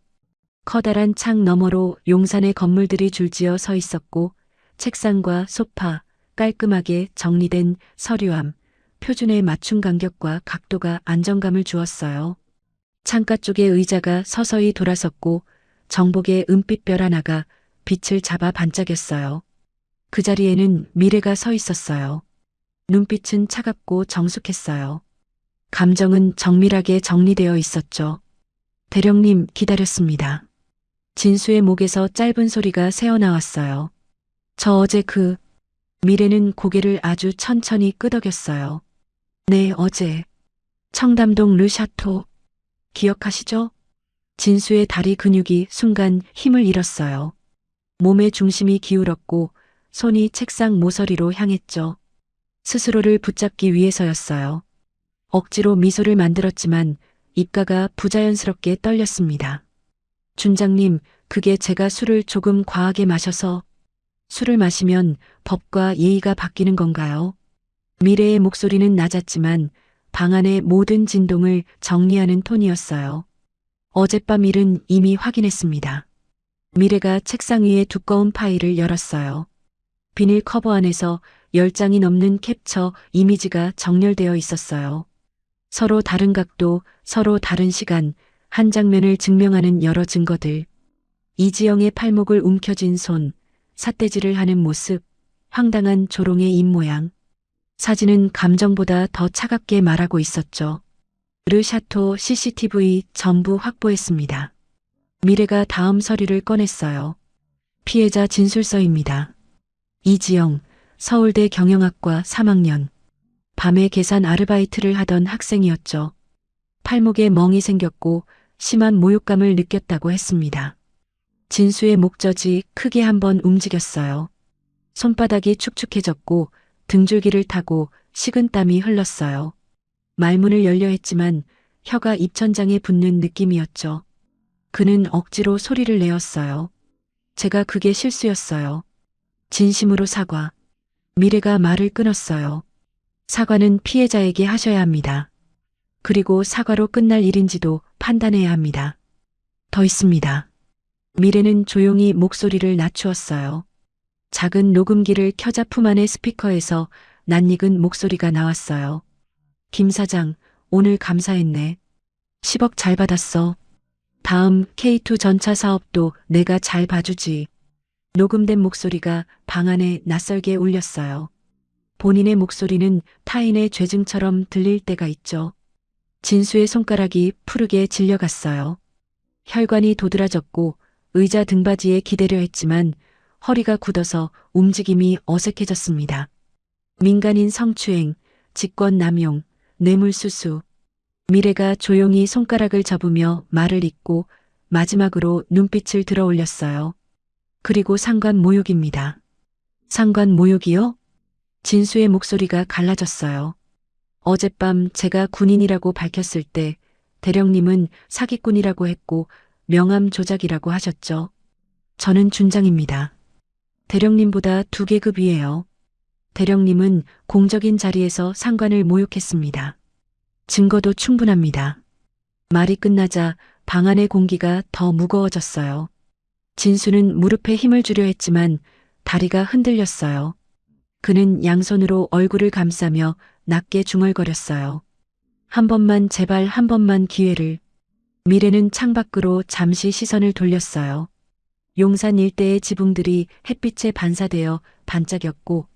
Speaker 2: 커다란 창 너머로 용산의 건물들이 줄지어 서 있었고 책상과 소파, 깔끔하게 정리된 서류함, 표준의 맞춤 간격과 각도가 안정감을 주었어요. 창가 쪽에 의자가 서서히 돌아섰고 정복의 은빛별 하나가 빛을 잡아 반짝였어요. 그 자리에는 미래가 서 있었어요. 눈빛은 차갑고 정숙했어요. 감정은 정밀하게 정리되어 있었죠. 대령님 기다렸습니다. 진수의 목에서 짧은 소리가 새어나왔어요. 저 어제 미래는 고개를 아주 천천히 끄덕였어요. 네, 어제. 청담동 르샤토. 기억하시죠? 진수의 다리 근육이 순간 힘을 잃었어요. 몸의 중심이 기울었고 손이 책상 모서리로 향했죠. 스스로를 붙잡기 위해서였어요. 억지로 미소를 만들었지만 입가가 부자연스럽게 떨렸습니다. 준장님, 그게 제가 술을 조금 과하게 마셔서. 술을 마시면 법과 예의가 바뀌는 건가요? 미래의 목소리는 낮았지만 방 안의 모든 진동을 정리하는 톤이었어요. 어젯밤 일은 이미 확인했습니다. 미래가 책상 위에 두꺼운 파일을 열었어요. 비닐 커버 안에서 10장이 넘는 캡처 이미지가 정렬되어 있었어요. 서로 다른 각도, 서로 다른 시간, 한 장면을 증명하는 여러 증거들. 이지영의 팔목을 움켜쥔 손, 삿대질을 하는 모습, 황당한 조롱의 입모양. 사진은 감정보다 더 차갑게 말하고 있었죠. 르샤토 CCTV 전부 확보했습니다. 미래가 다음 서류를 꺼냈어요. 피해자 진술서입니다. 이지영, 서울대 경영학과 3학년. 밤에 계산 아르바이트를 하던 학생이었죠. 팔목에 멍이 생겼고 심한 모욕감을 느꼈다고 했습니다. 진수의 목젖이 크게 한번 움직였어요. 손바닥이 축축해졌고 등줄기를 타고 식은땀이 흘렀어요. 말문을 열려 했지만 혀가 입천장에 붙는 느낌이었죠. 그는 억지로 소리를 내었어요. 제가 그게 실수였어요. 진심으로 사과. 미래가 말을 끊었어요. 사과는 피해자에게 하셔야 합니다. 그리고 사과로 끝날 일인지도 판단해야 합니다. 더 있습니다. 미래는 조용히 목소리를 낮추었어요. 작은 녹음기를 켜자 품 안의 스피커에서 낯익은 목소리가 나왔어요. 김 사장, 오늘 감사했네. 10억 잘 받았어. 다음 K2 전차 사업도 내가 잘 봐주지. 녹음된 목소리가 방 안에 낯설게 울렸어요. 본인의 목소리는 타인의 죄증처럼 들릴 때가 있죠. 진수의 손가락이 푸르게 질려갔어요. 혈관이 도드라졌고 의자 등받이에 기대려 했지만 허리가 굳어서 움직임이 어색해졌습니다. 민간인 성추행, 직권남용, 뇌물수수. 미래가 조용히 손가락을 접으며 말을 잇고 마지막으로 눈빛을 들어 올렸어요. 그리고 상관 모욕입니다. 상관 모욕이요? 진수의 목소리가 갈라졌어요. 어젯밤 제가 군인이라고 밝혔을 때 대령님은 사기꾼이라고 했고 명함 조작이라고 하셨죠. 저는 준장입니다. 대령님보다 2계급 위에요. 대령님은 공적인 자리에서 상관을 모욕했습니다. 증거도 충분합니다. 말이 끝나자 방 안의 공기가 더 무거워졌어요. 진수는 무릎에 힘을 주려 했지만 다리가 흔들렸어요. 그는 양손으로 얼굴을 감싸며 낮게 중얼거렸어요. 한 번만, 제발 한 번만 기회를. 미래는 창밖으로 잠시 시선을 돌렸어요. 용산 일대의 지붕들이 햇빛에 반사되어 반짝였고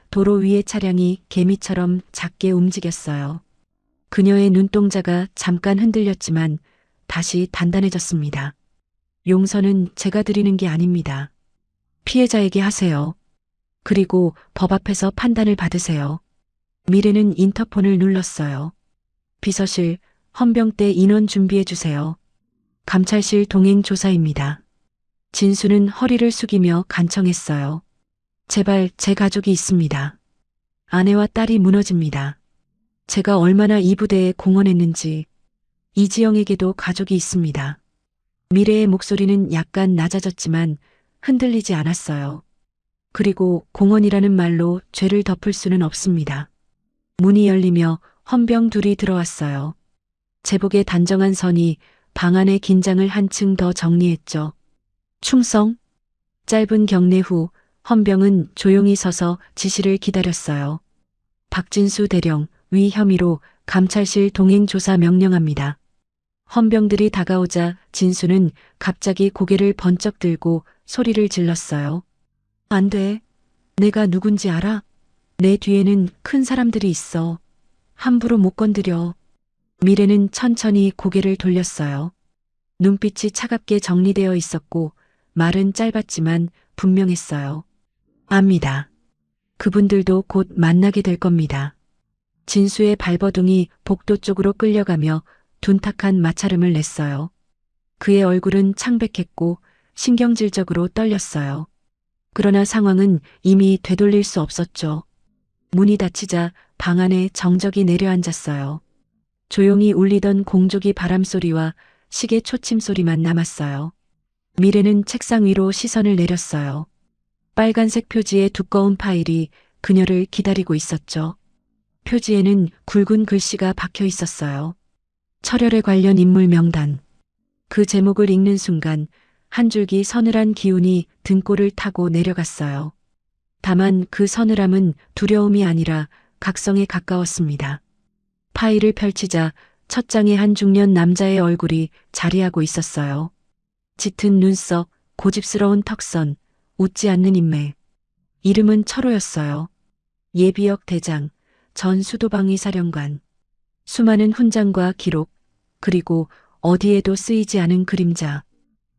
Speaker 2: 도로 위의 차량이 개미처럼 작게 움직였어요. 그녀의 눈동자가 잠깐 흔들렸지만 다시 단단해졌습니다. 용서는 제가 드리는 게 아닙니다. 피해자에게 하세요. 그리고 법 앞에서 판단을 받으세요. 미래는 인터폰을 눌렀어요. 비서실, 헌병대 인원 준비해 주세요. 감찰실 동행 조사입니다. 진수는 허리를 숙이며 간청했어요. 제발 제 가족이 있습니다. 아내와 딸이 무너집니다. 제가 얼마나 이 부대에 공헌했는지. 이지영에게도 가족이 있습니다. 미래의 목소리는 약간 낮아졌지만 흔들리지 않았어요. 그리고 공헌이라는 말로 죄를 덮을 수는 없습니다. 문이 열리며 헌병 둘이 들어왔어요. 제복의 단정한 선이 방 안의 긴장을 한층 더 정리했죠. 충성? 짧은 경례 후 헌병은 조용히 서서 지시를 기다렸어요. 박진수 대령, 위 혐의로 감찰실 동행조사 명령합니다. 헌병들이 다가오자 진수는 갑자기 고개를 번쩍 들고 소리를 질렀어요. 안 돼. 내가 누군지 알아? 내 뒤에는 큰 사람들이 있어. 함부로 못 건드려. 미래는 천천히 고개를 돌렸어요. 눈빛이 차갑게 정리되어 있었고 말은 짧았지만 분명했어요. 압니다. 그분들도 곧 만나게 될 겁니다. 진수의 발버둥이 복도 쪽으로 끌려가며 둔탁한 마찰음을 냈어요. 그의 얼굴은 창백했고 신경질적으로 떨렸어요. 그러나 상황은 이미 되돌릴 수 없었죠. 문이 닫히자 방 안에 정적이 내려앉았어요. 조용히 울리던 공조기 바람소리와 시계 초침 소리만 남았어요. 미래는 책상 위로 시선을 내렸어요. 빨간색 표지의 두꺼운 파일이 그녀를 기다리고 있었죠. 표지에는 굵은 글씨가 박혀 있었어요. 철혈에 관련 인물 명단. 그 제목을 읽는 순간 한 줄기 서늘한 기운이 등골을 타고 내려갔어요. 다만 그 서늘함은 두려움이 아니라 각성에 가까웠습니다. 파일을 펼치자 첫 장에 한 중년 남자의 얼굴이 자리하고 있었어요. 짙은 눈썹, 고집스러운 턱선, 웃지 않는 인매. 이름은 철호였어요. 예비역 대장, 전 수도방위 사령관. 수많은 훈장과 기록, 그리고 어디에도 쓰이지 않은 그림자.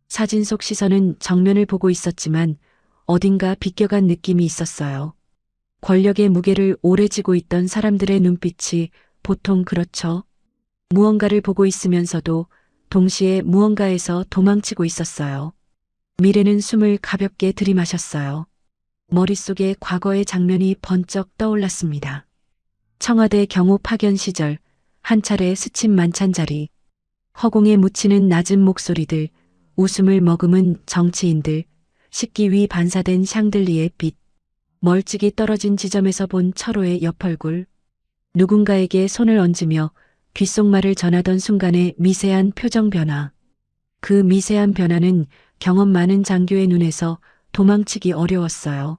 Speaker 2: 사진 속 시선은 정면을 보고 있었지만 어딘가 비껴간 느낌이 있었어요. 권력의 무게를 오래 지고 있던 사람들의 눈빛이 보통 그렇죠. 무언가를 보고 있으면서도 동시에 무언가에서 도망치고 있었어요. 미래는 숨을 가볍게 들이마셨어요. 머릿속에 과거의 장면이 번쩍 떠올랐습니다. 청와대 경호 파견 시절, 한 차례 스친 만찬 자리, 허공에 묻히는 낮은 목소리들, 웃음을 머금은 정치인들, 식기 위 반사된 샹들리의 빛, 멀찍이 떨어진 지점에서 본 철호의 옆얼굴, 누군가에게 손을 얹으며 귓속말을 전하던 순간의 미세한 표정 변화. 그 미세한 변화는 경험 많은 장교의 눈에서 도망치기 어려웠어요.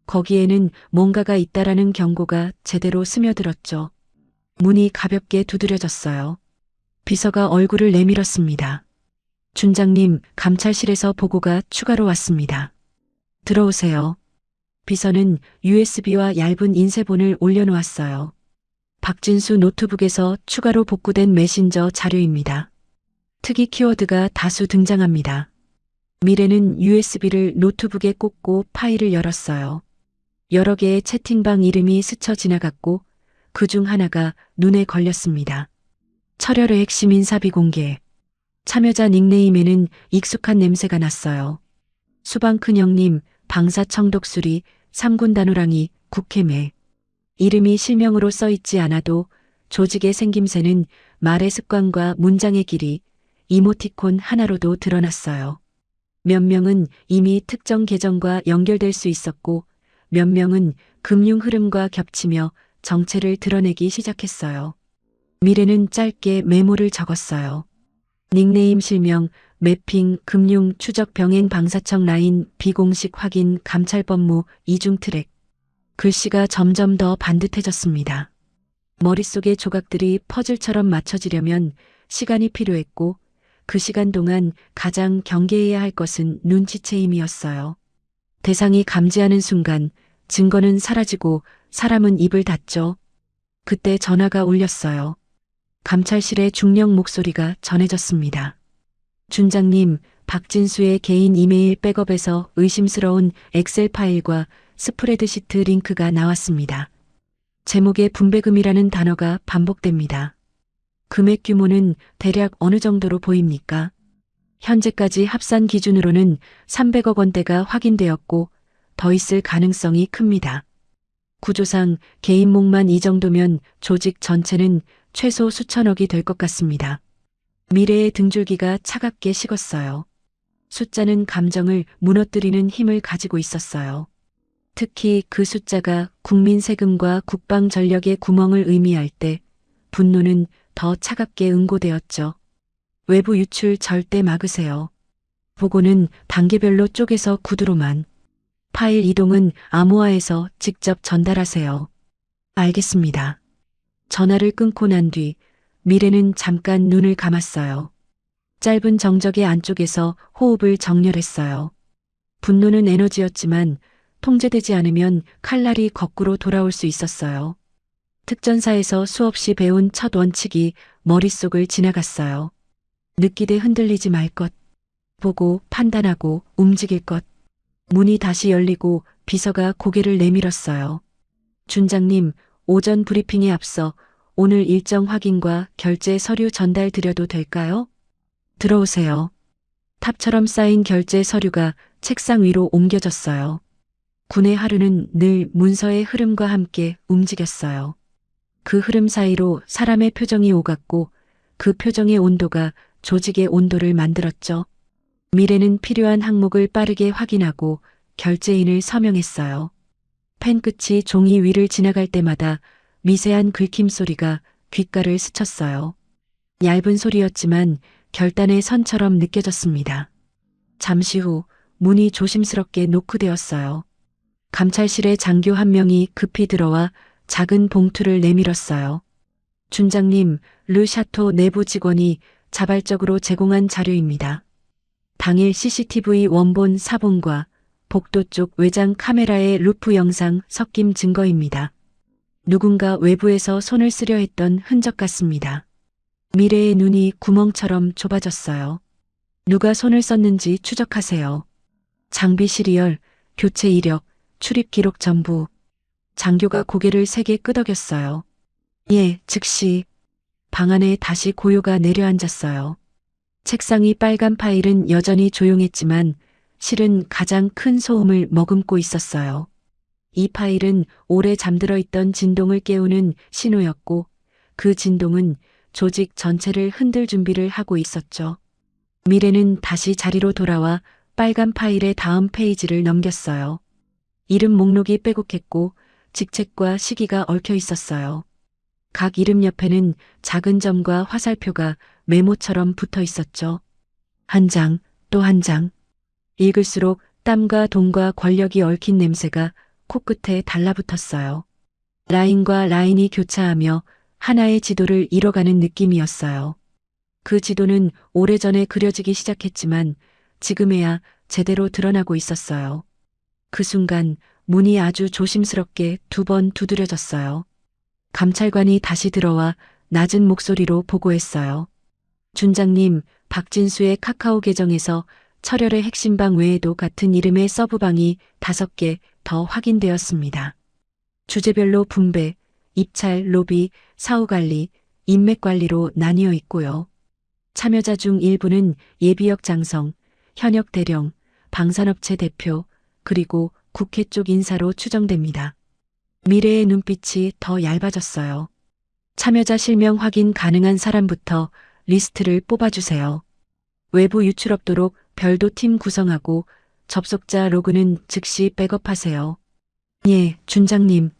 Speaker 2: 거기에는 뭔가가 있다라는 경고가 제대로 스며들었죠. 문이 가볍게 두드려졌어요. 비서가 얼굴을 내밀었습니다. 준장님, 감찰실에서 보고가 추가로 왔습니다. 들어오세요. 비서는 USB와 얇은 인쇄본을 올려놓았어요. 박진수 노트북에서 추가로 복구된 메신저 자료입니다. 특이 키워드가 다수 등장합니다. 미래는 USB를 노트북에 꽂고 파일을 열었어요. 여러 개의 채팅방 이름이 스쳐 지나갔고 그 중 하나가 눈에 걸렸습니다. 철혈의 핵심 인사비 공개. 참여자 닉네임에는 익숙한 냄새가 났어요. 수방큰 형님, 방사 청독수리, 삼군 단호랑이, 국회매. 이름이 실명으로 써있지 않아도 조직의 생김새는 말의 습관과 문장의 길이, 이모티콘 하나로도 드러났어요. 몇 명은 이미 특정 계정과 연결될 수 있었고 몇 명은 금융 흐름과 겹치며 정체를 드러내기 시작했어요. 미래는 짧게 메모를 적었어요. 닉네임 실명, 매핑, 금융, 추적 병행 방사청 라인, 비공식 확인, 감찰법무, 이중 트랙. 글씨가 점점 더 반듯해졌습니다. 머릿속의 조각들이 퍼즐처럼 맞춰지려면 시간이 필요했고 그 시간 동안 가장 경계해야 할 것은 눈치채임이었어요. 대상이 감지하는 순간 증거는 사라지고 사람은 입을 닫죠. 그때 전화가 울렸어요. 감찰실의 중령 목소리가 전해졌습니다. 준장님, 박진수의 개인 이메일 백업에서 의심스러운 엑셀 파일과 스프레드시트 링크가 나왔습니다. 제목에 분배금이라는 단어가 반복됩니다. 금액 규모는 대략 어느 정도로 보입니까? 현재까지 합산 기준으로는 300억 원대가 확인되었고 더 있을 가능성이 큽니다. 구조상 개인목만 이 정도면 조직 전체는 최소 수천억이 될 것 같습니다. 미래의 등줄기가 차갑게 식었어요. 숫자는 감정을 무너뜨리는 힘을 가지고 있었어요. 특히 그 숫자가 국민 세금과 국방 전력의 구멍을 의미할 때 분노는 더 차갑게 응고되었죠. 외부 유출 절대 막으세요. 보고는 단계별로 쪼개서 구두로만. 파일 이동은 암호화해서 직접 전달하세요. 알겠습니다. 전화를 끊고 난 뒤 미래는 잠깐 눈을 감았어요. 짧은 정적의 안쪽에서 호흡을 정렬했어요. 분노는 에너지였지만 통제되지 않으면 칼날이 거꾸로 돌아올 수 있었어요. 특전사에서 수없이 배운 첫 원칙이 머릿속을 지나갔어요. 느끼되 흔들리지 말 것. 보고 판단하고 움직일 것. 문이 다시 열리고 비서가 고개를 내밀었어요. 준장님, 오전 브리핑에 앞서 오늘 일정 확인과 결제 서류 전달 드려도 될까요? 들어오세요. 탑처럼 쌓인 결제 서류가 책상 위로 옮겨졌어요. 군의 하루는 늘 문서의 흐름과 함께 움직였어요. 그 흐름 사이로 사람의 표정이 오갔고 그 표정의 온도가 조직의 온도를 만들었죠. 미래는 필요한 항목을 빠르게 확인하고 결제인을 서명했어요. 펜 끝이 종이 위를 지나갈 때마다 미세한 긁힘 소리가 귓가를 스쳤어요. 얇은 소리였지만 결단의 선처럼 느껴졌습니다. 잠시 후 문이 조심스럽게 노크되었어요. 감찰실의 장교 한 명이 급히 들어와 작은 봉투를 내밀었어요. 준장님, 르샤토 내부 직원이 자발적으로 제공한 자료입니다. 당일 CCTV 원본 사본과 복도 쪽 외장 카메라의 루프 영상 섞임 증거입니다. 누군가 외부에서 손을 쓰려 했던 흔적 같습니다. 미래의 눈이 구멍처럼 좁아졌어요. 누가 손을 썼는지 추적하세요. 장비 시리얼, 교체 이력, 출입 기록 전부. 장교가 고개를 세게 끄덕였어요. 예, 즉시. 방 안에 다시 고요가 내려앉았어요. 책상이 빨간 파일은 여전히 조용했지만 실은 가장 큰 소음을 머금고 있었어요. 이 파일은 오래 잠들어 있던 진동을 깨우는 신호였고 그 진동은 조직 전체를 흔들 준비를 하고 있었죠. 미래는 다시 자리로 돌아와 빨간 파일의 다음 페이지를 넘겼어요. 이름 목록이 빼곡했고 직책과 시기가 얽혀 있었어요. 각 이름 옆에는 작은 점과 화살표가 메모처럼 붙어 있었죠. 한 장, 또 한 장. 읽을수록 땀과 돈과 권력이 얽힌 냄새가 코끝에 달라붙었어요. 라인과 라인이 교차하며 하나의 지도를 이뤄가는 느낌이었어요. 그 지도는 오래전에 그려지기 시작했지만 지금에야 제대로 드러나고 있었어요. 그 순간 문이 아주 조심스럽게 2번 두드려졌어요. 감찰관이 다시 들어와 낮은 목소리로 보고했어요. 준장님, 박진수의 카카오 계정에서 철혈의 핵심방 외에도 같은 이름의 서브방이 5개 더 확인되었습니다. 주제별로 분배, 입찰, 로비, 사후관리, 인맥관리로 나뉘어 있고요. 참여자 중 일부는 예비역 장성, 현역 대령, 방산업체 대표, 그리고 국회 쪽 인사로 추정됩니다. 미래의 눈빛이 더 얇아졌어요. 참여자 실명 확인 가능한 사람부터 리스트를 뽑아주세요. 외부 유출 없도록 별도 팀 구성하고 접속자 로그는 즉시 백업하세요. 예, 준장님.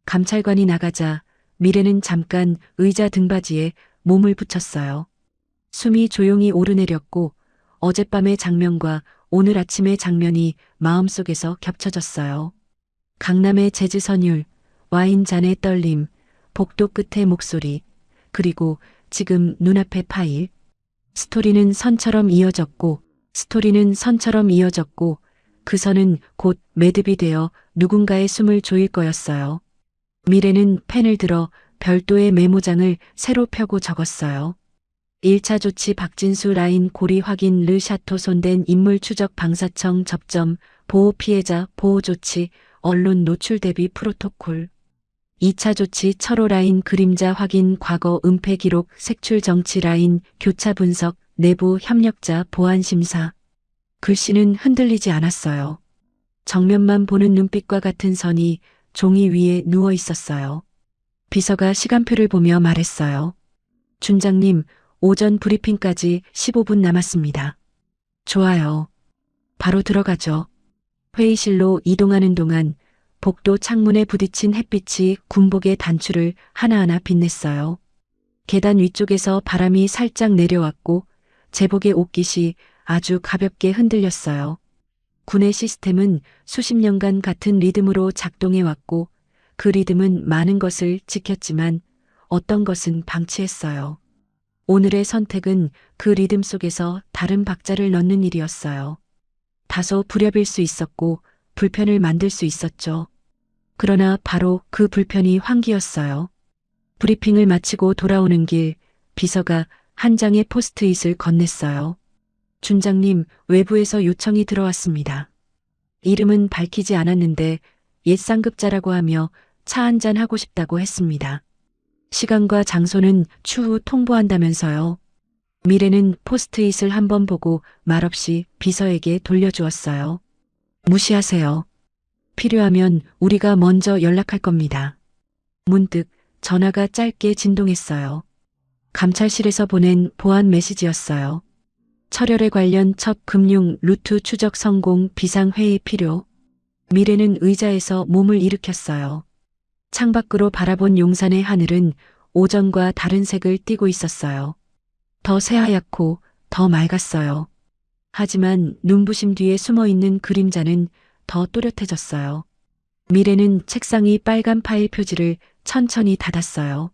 Speaker 2: 감찰관이 나가자 미래는 잠깐 의자 등받이에 몸을 붙였어요. 숨이 조용히 오르내렸고 어젯밤의 장면과 오늘 아침의 장면이 마음속에서 겹쳐졌어요. 강남의 재즈 선율, 와인잔의 떨림, 복도 끝의 목소리, 그리고 지금 눈앞의 파일. 스토리는 선처럼 이어졌고 그 선은 곧 매듭이 되어 누군가의 숨을 조일 거였어요. 미래는 펜을 들어 별도의 메모장을 새로 펴고 적었어요. 1차 조치 박진수 라인 고리 확인 르샤토 손댄 인물 추적 방사청 접점 보호 피해자 보호 조치 언론 노출 대비 프로토콜. 2차 조치 철호 라인 그림자 확인 과거 은폐 기록 색출 정치 라인 교차 분석 내부 협력자 보안 심사. 글씨는 흔들리지 않았어요. 정면만 보는 눈빛과 같은 선이 종이 위에 누워 있었어요. 비서가 시간표를 보며 말했어요. 준장님, 오전 브리핑까지 15분 남았습니다. 좋아요. 바로 들어가죠. 회의실로 이동하는 동안 복도 창문에 부딪힌 햇빛이 군복의 단추를 하나하나 빛냈어요. 계단 위쪽에서 바람이 살짝 내려왔고 제복의 옷깃이 아주 가볍게 흔들렸어요. 군의 시스템은 수십 년간 같은 리듬으로 작동해왔고 그 리듬은 많은 것을 지켰지만 어떤 것은 방치했어요. 오늘의 선택은 그 리듬 속에서 다른 박자를 넣는 일이었어요. 다소 불협일 수 있었고 불편을 만들 수 있었죠. 그러나 바로 그 불편이 환기였어요. 브리핑을 마치고 돌아오는 길 비서가 한 장의 포스트잇을 건넸어요. 준장님, 외부에서 요청이 들어왔습니다. 이름은 밝히지 않았는데 옛 상급자라고 하며 차 한잔 하고 싶다고 했습니다. 시간과 장소는 추후 통보한다면서요. 미래는 포스트잇을 한번 보고 말없이 비서에게 돌려주었어요. 무시하세요. 필요하면 우리가 먼저 연락할 겁니다. 문득 전화가 짧게 진동했어요. 감찰실에서 보낸 보안 메시지였어요. 철혈에 관련 첫 금융 루트 추적 성공 비상회의 필요. 미래는 의자에서 몸을 일으켰어요. 창밖으로 바라본 용산의 하늘은 오전과 다른 색을 띠고 있었어요. 더 새하얗고 더 맑았어요. 하지만 눈부심 뒤에 숨어있는 그림자는 더 또렷해졌어요. 미래는 책상이 빨간 파일 표지를 천천히 닫았어요.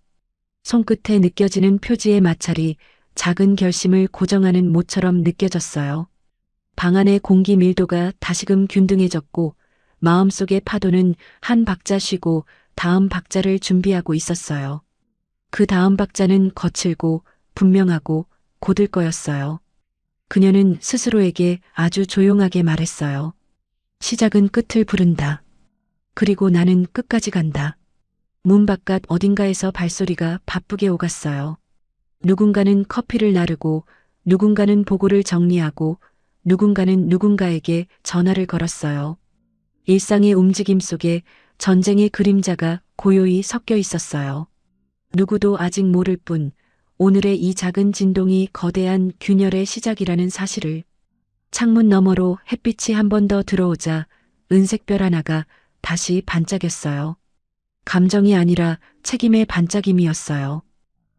Speaker 2: 손끝에 느껴지는 표지의 마찰이 작은 결심을 고정하는 모처럼 느껴졌어요. 방 안의 공기 밀도가 다시금 균등해졌고 마음속의 파도는 한 박자 쉬고 다음 박자를 준비하고 있었어요. 그 다음 박자는 거칠고 분명하고 곧을 거였어요. 그녀는 스스로에게 아주 조용하게 말했어요. 시작은 끝을 부른다. 그리고 나는 끝까지 간다. 문 바깥 어딘가에서 발소리가 바쁘게 오갔어요. 누군가는 커피를 나르고, 누군가는 보고를 정리하고, 누군가는 누군가에게 전화를 걸었어요. 일상의 움직임 속에 전쟁의 그림자가 고요히 섞여 있었어요. 누구도 아직 모를 뿐, 오늘의 이 작은 진동이 거대한 균열의 시작이라는 사실을. 창문 너머로 햇빛이 한 번 더 들어오자 은색별 하나가 다시 반짝였어요. 감정이 아니라 책임의 반짝임이었어요.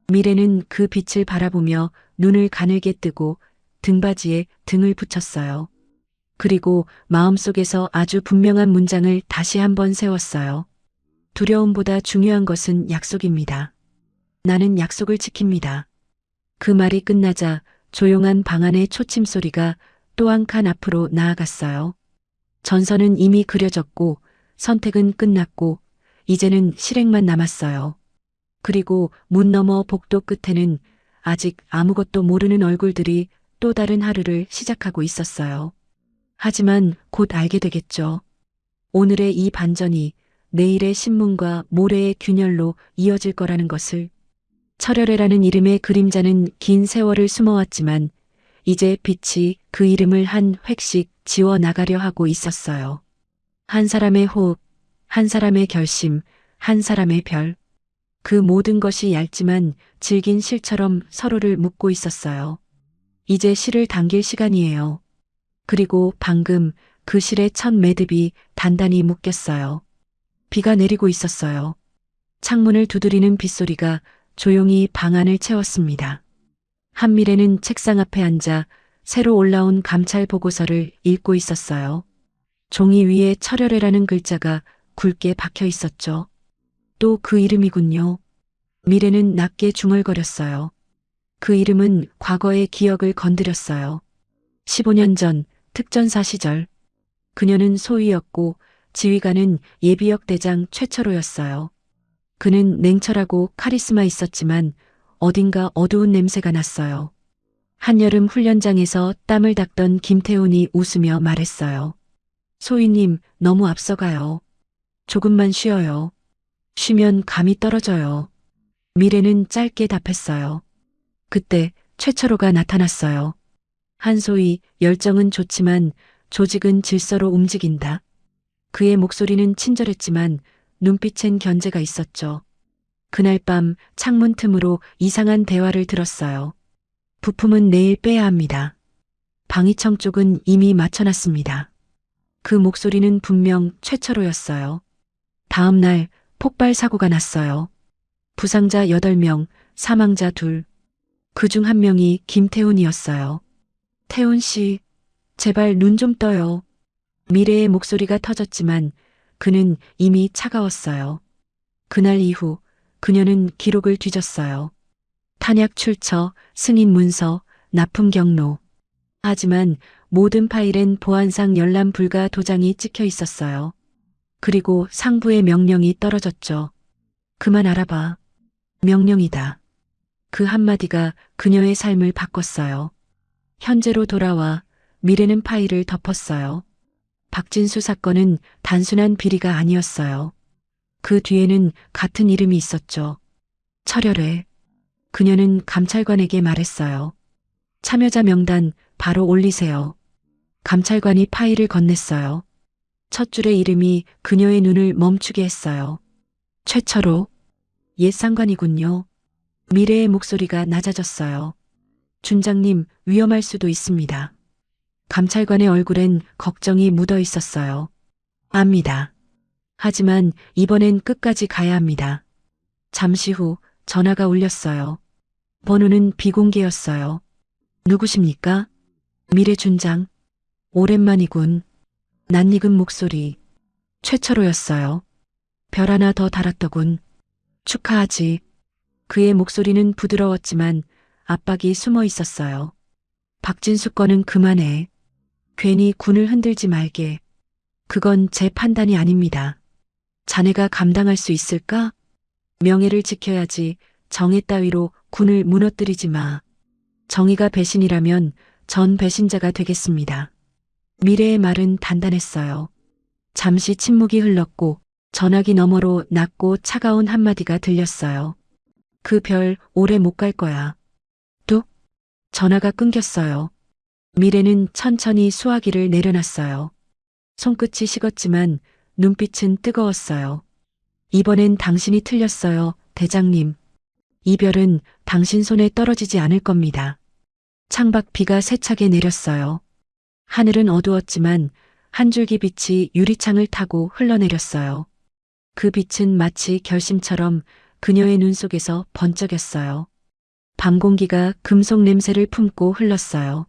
Speaker 2: 미래는 그 빛을 바라보며 눈을 가늘게 뜨고 등받이에 등을 붙였어요. 그리고 마음속에서 아주 분명한 문장을 다시 한번 세웠어요. 두려움보다 중요한 것은 약속입니다. 나는 약속을 지킵니다. 그 말이 끝나자 조용한 방 안의 초침 소리가 또 한 칸 앞으로 나아갔어요. 전선은 이미 그려졌고 선택은 끝났고 이제는 실행만 남았어요. 그리고 문 너머 복도 끝에는 아직 아무것도 모르는 얼굴들이 또 다른 하루를 시작하고 있었어요. 하지만 곧 알게 되겠죠. 오늘의 이 반전이 내일의 신문과 모레의 균열로 이어질 거라는 것을. 철혈애라는 이름의 그림자는 긴 세월을 숨어왔지만 이제 빛이 그 이름을 한 획씩 지워 나가려 하고 있었어요. 한 사람의 호흡, 한 사람의 결심, 한 사람의 별. 그 모든 것이 얇지만 질긴 실처럼 서로를 묶고 있었어요. 이제 실을 당길 시간이에요. 그리고 방금 그 실의 첫 매듭이 단단히 묶였어요. 비가 내리고 있었어요. 창문을 두드리는 빗소리가 조용히 방 안을 채웠습니다. 한미래는 책상 앞에 앉아 새로 올라온 감찰 보고서를 읽고 있었어요. 종이 위에 철혈애라는 글자가 굵게 박혀 있었죠. 또 그 이름이군요. 미래는 낮게 중얼거렸어요. 그 이름은 과거의 기억을 건드렸어요. 15년 전 특전사 시절 그녀는 소위였고 지휘관은 예비역 대장 최철호였어요. 그는 냉철하고 카리스마 있었지만 어딘가 어두운 냄새가 났어요. 한여름 훈련장에서 땀을 닦던 김태훈이 웃으며 말했어요. 소위님, 너무 앞서가요. 조금만 쉬어요. 쉬면 감이 떨어져요. 미래는 짧게 답했어요. 그때 최철호가 나타났어요. 한소희, 열정은 좋지만 조직은 질서로 움직인다. 그의 목소리는 친절했지만 눈빛엔 견제가 있었죠. 그날 밤 창문 틈으로 이상한 대화를 들었어요. 부품은 내일 빼야 합니다. 방위청 쪽은 이미 맞춰놨습니다. 그 목소리는 분명 최철호였어요. 다음 날 폭발 사고가 났어요. 부상자 8명, 사망자 2. 그중 한 명이 김태훈이었어요. 태훈 씨, 제발 눈 좀 떠요. 미래의 목소리가 터졌지만 그는 이미 차가웠어요. 그날 이후 그녀는 기록을 뒤졌어요. 탄약 출처, 승인 문서, 납품 경로. 하지만 모든 파일엔 보안상 열람 불가 도장이 찍혀 있었어요. 그리고 상부의 명령이 떨어졌죠. 그만 알아봐. 명령이다. 그 한마디가 그녀의 삶을 바꿨어요. 현재로 돌아와 미래는 파일을 덮었어요. 박진수 사건은 단순한 비리가 아니었어요. 그 뒤에는 같은 이름이 있었죠. 철혈애. 그녀는 감찰관에게 말했어요. 참여자 명단 바로 올리세요. 감찰관이 파일을 건넸어요. 첫 줄의 이름이 그녀의 눈을 멈추게 했어요. 최철호. 옛 상관이군요. 미래의 목소리가 낮아졌어요. 준장님, 위험할 수도 있습니다. 감찰관의 얼굴엔 걱정이 묻어 있었어요. 압니다. 하지만 이번엔 끝까지 가야 합니다. 잠시 후 전화가 울렸어요. 번호는 비공개였어요. 누구십니까? 미래 준장. 오랜만이군. 낯익은 목소리. 최철호였어요. 별 하나 더 달았더군. 축하하지. 그의 목소리는 부드러웠지만 압박이 숨어 있었어요. 박진수 거는 그만해. 괜히 군을 흔들지 말게. 그건 제 판단이 아닙니다. 자네가 감당할 수 있을까? 명예를 지켜야지. 정의 따위로 군을 무너뜨리지 마. 정의가 배신이라면 전 배신자가 되겠습니다. 미래의 말은 단단했어요. 잠시 침묵이 흘렀고 전화기 너머로 낮고 차가운 한마디가 들렸어요. 그 별 오래 못 갈 거야. 뚝. 전화가 끊겼어요. 미래는 천천히 수화기를 내려놨어요. 손끝이 식었지만 눈빛은 뜨거웠어요. 이번엔 당신이 틀렸어요, 대장님. 이별은 당신 손에 떨어지지 않을 겁니다. 창밖 비가 세차게 내렸어요. 하늘은 어두웠지만 한 줄기 빛이 유리창을 타고 흘러내렸어요. 그 빛은 마치 결심처럼 그녀의 눈 속에서 번쩍였어요. 밤 공기가 금속 냄새를 품고 흘렀어요.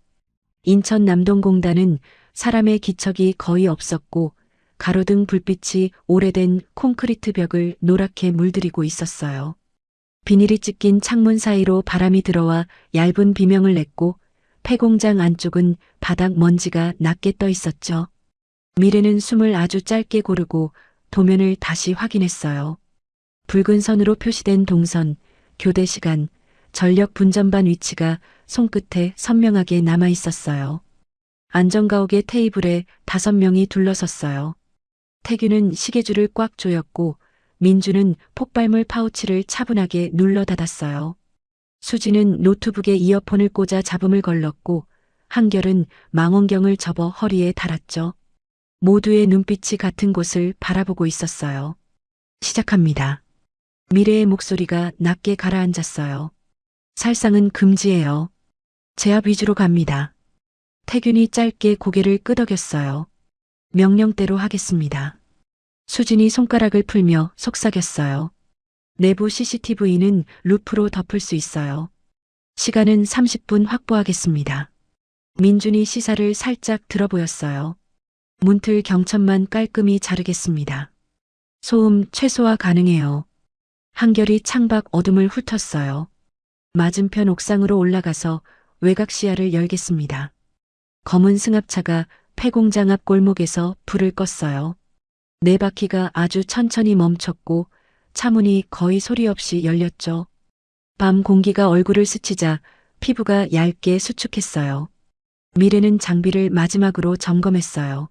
Speaker 2: 인천 남동공단은 사람의 기척이 거의 없었고 가로등 불빛이 오래된 콘크리트 벽을 노랗게 물들이고 있었어요. 비닐이 찢긴 창문 사이로 바람이 들어와 얇은 비명을 냈고 폐공장 안쪽은 바닥 먼지가 낮게 떠 있었죠. 미래는 숨을 아주 짧게 고르고 도면을 다시 확인했어요. 붉은 선으로 표시된 동선, 교대 시간, 전력 분전반 위치가 손끝에 선명하게 남아 있었어요. 안전가옥의 테이블에 5명이 둘러섰어요. 태규는 시계줄을 꽉 조였고 민주는 폭발물 파우치를 차분하게 눌러 닫았어요. 수지는 노트북에 이어폰을 꽂아 잡음을 걸렀고 한결은 망원경을 접어 허리에 달았죠. 모두의 눈빛이 같은 곳을 바라보고 있었어요. 시작합니다. 미래의 목소리가 낮게 가라앉았어요. 살상은 금지예요. 제압 위주로 갑니다. 태균이 짧게 고개를 끄덕였어요. 명령대로 하겠습니다. 수진이 손가락을 풀며 속삭였어요. 내부 CCTV는 루프로 덮을 수 있어요. 시간은 30분 확보하겠습니다. 민준이 시사를 살짝 들어보였어요. 문틀 경첩만 깔끔히 자르겠습니다. 소음 최소화 가능해요. 한결이 창밖 어둠을 훑었어요. 맞은편 옥상으로 올라가서 외곽 시야를 열겠습니다. 검은 승합차가 폐공장 앞 골목에서 불을 껐어요. 네 바퀴가 아주 천천히 멈췄고 차문이 거의 소리 없이 열렸죠. 밤 공기가 얼굴을 스치자 피부가 얇게 수축했어요. 미래는 장비를 마지막으로 점검했어요.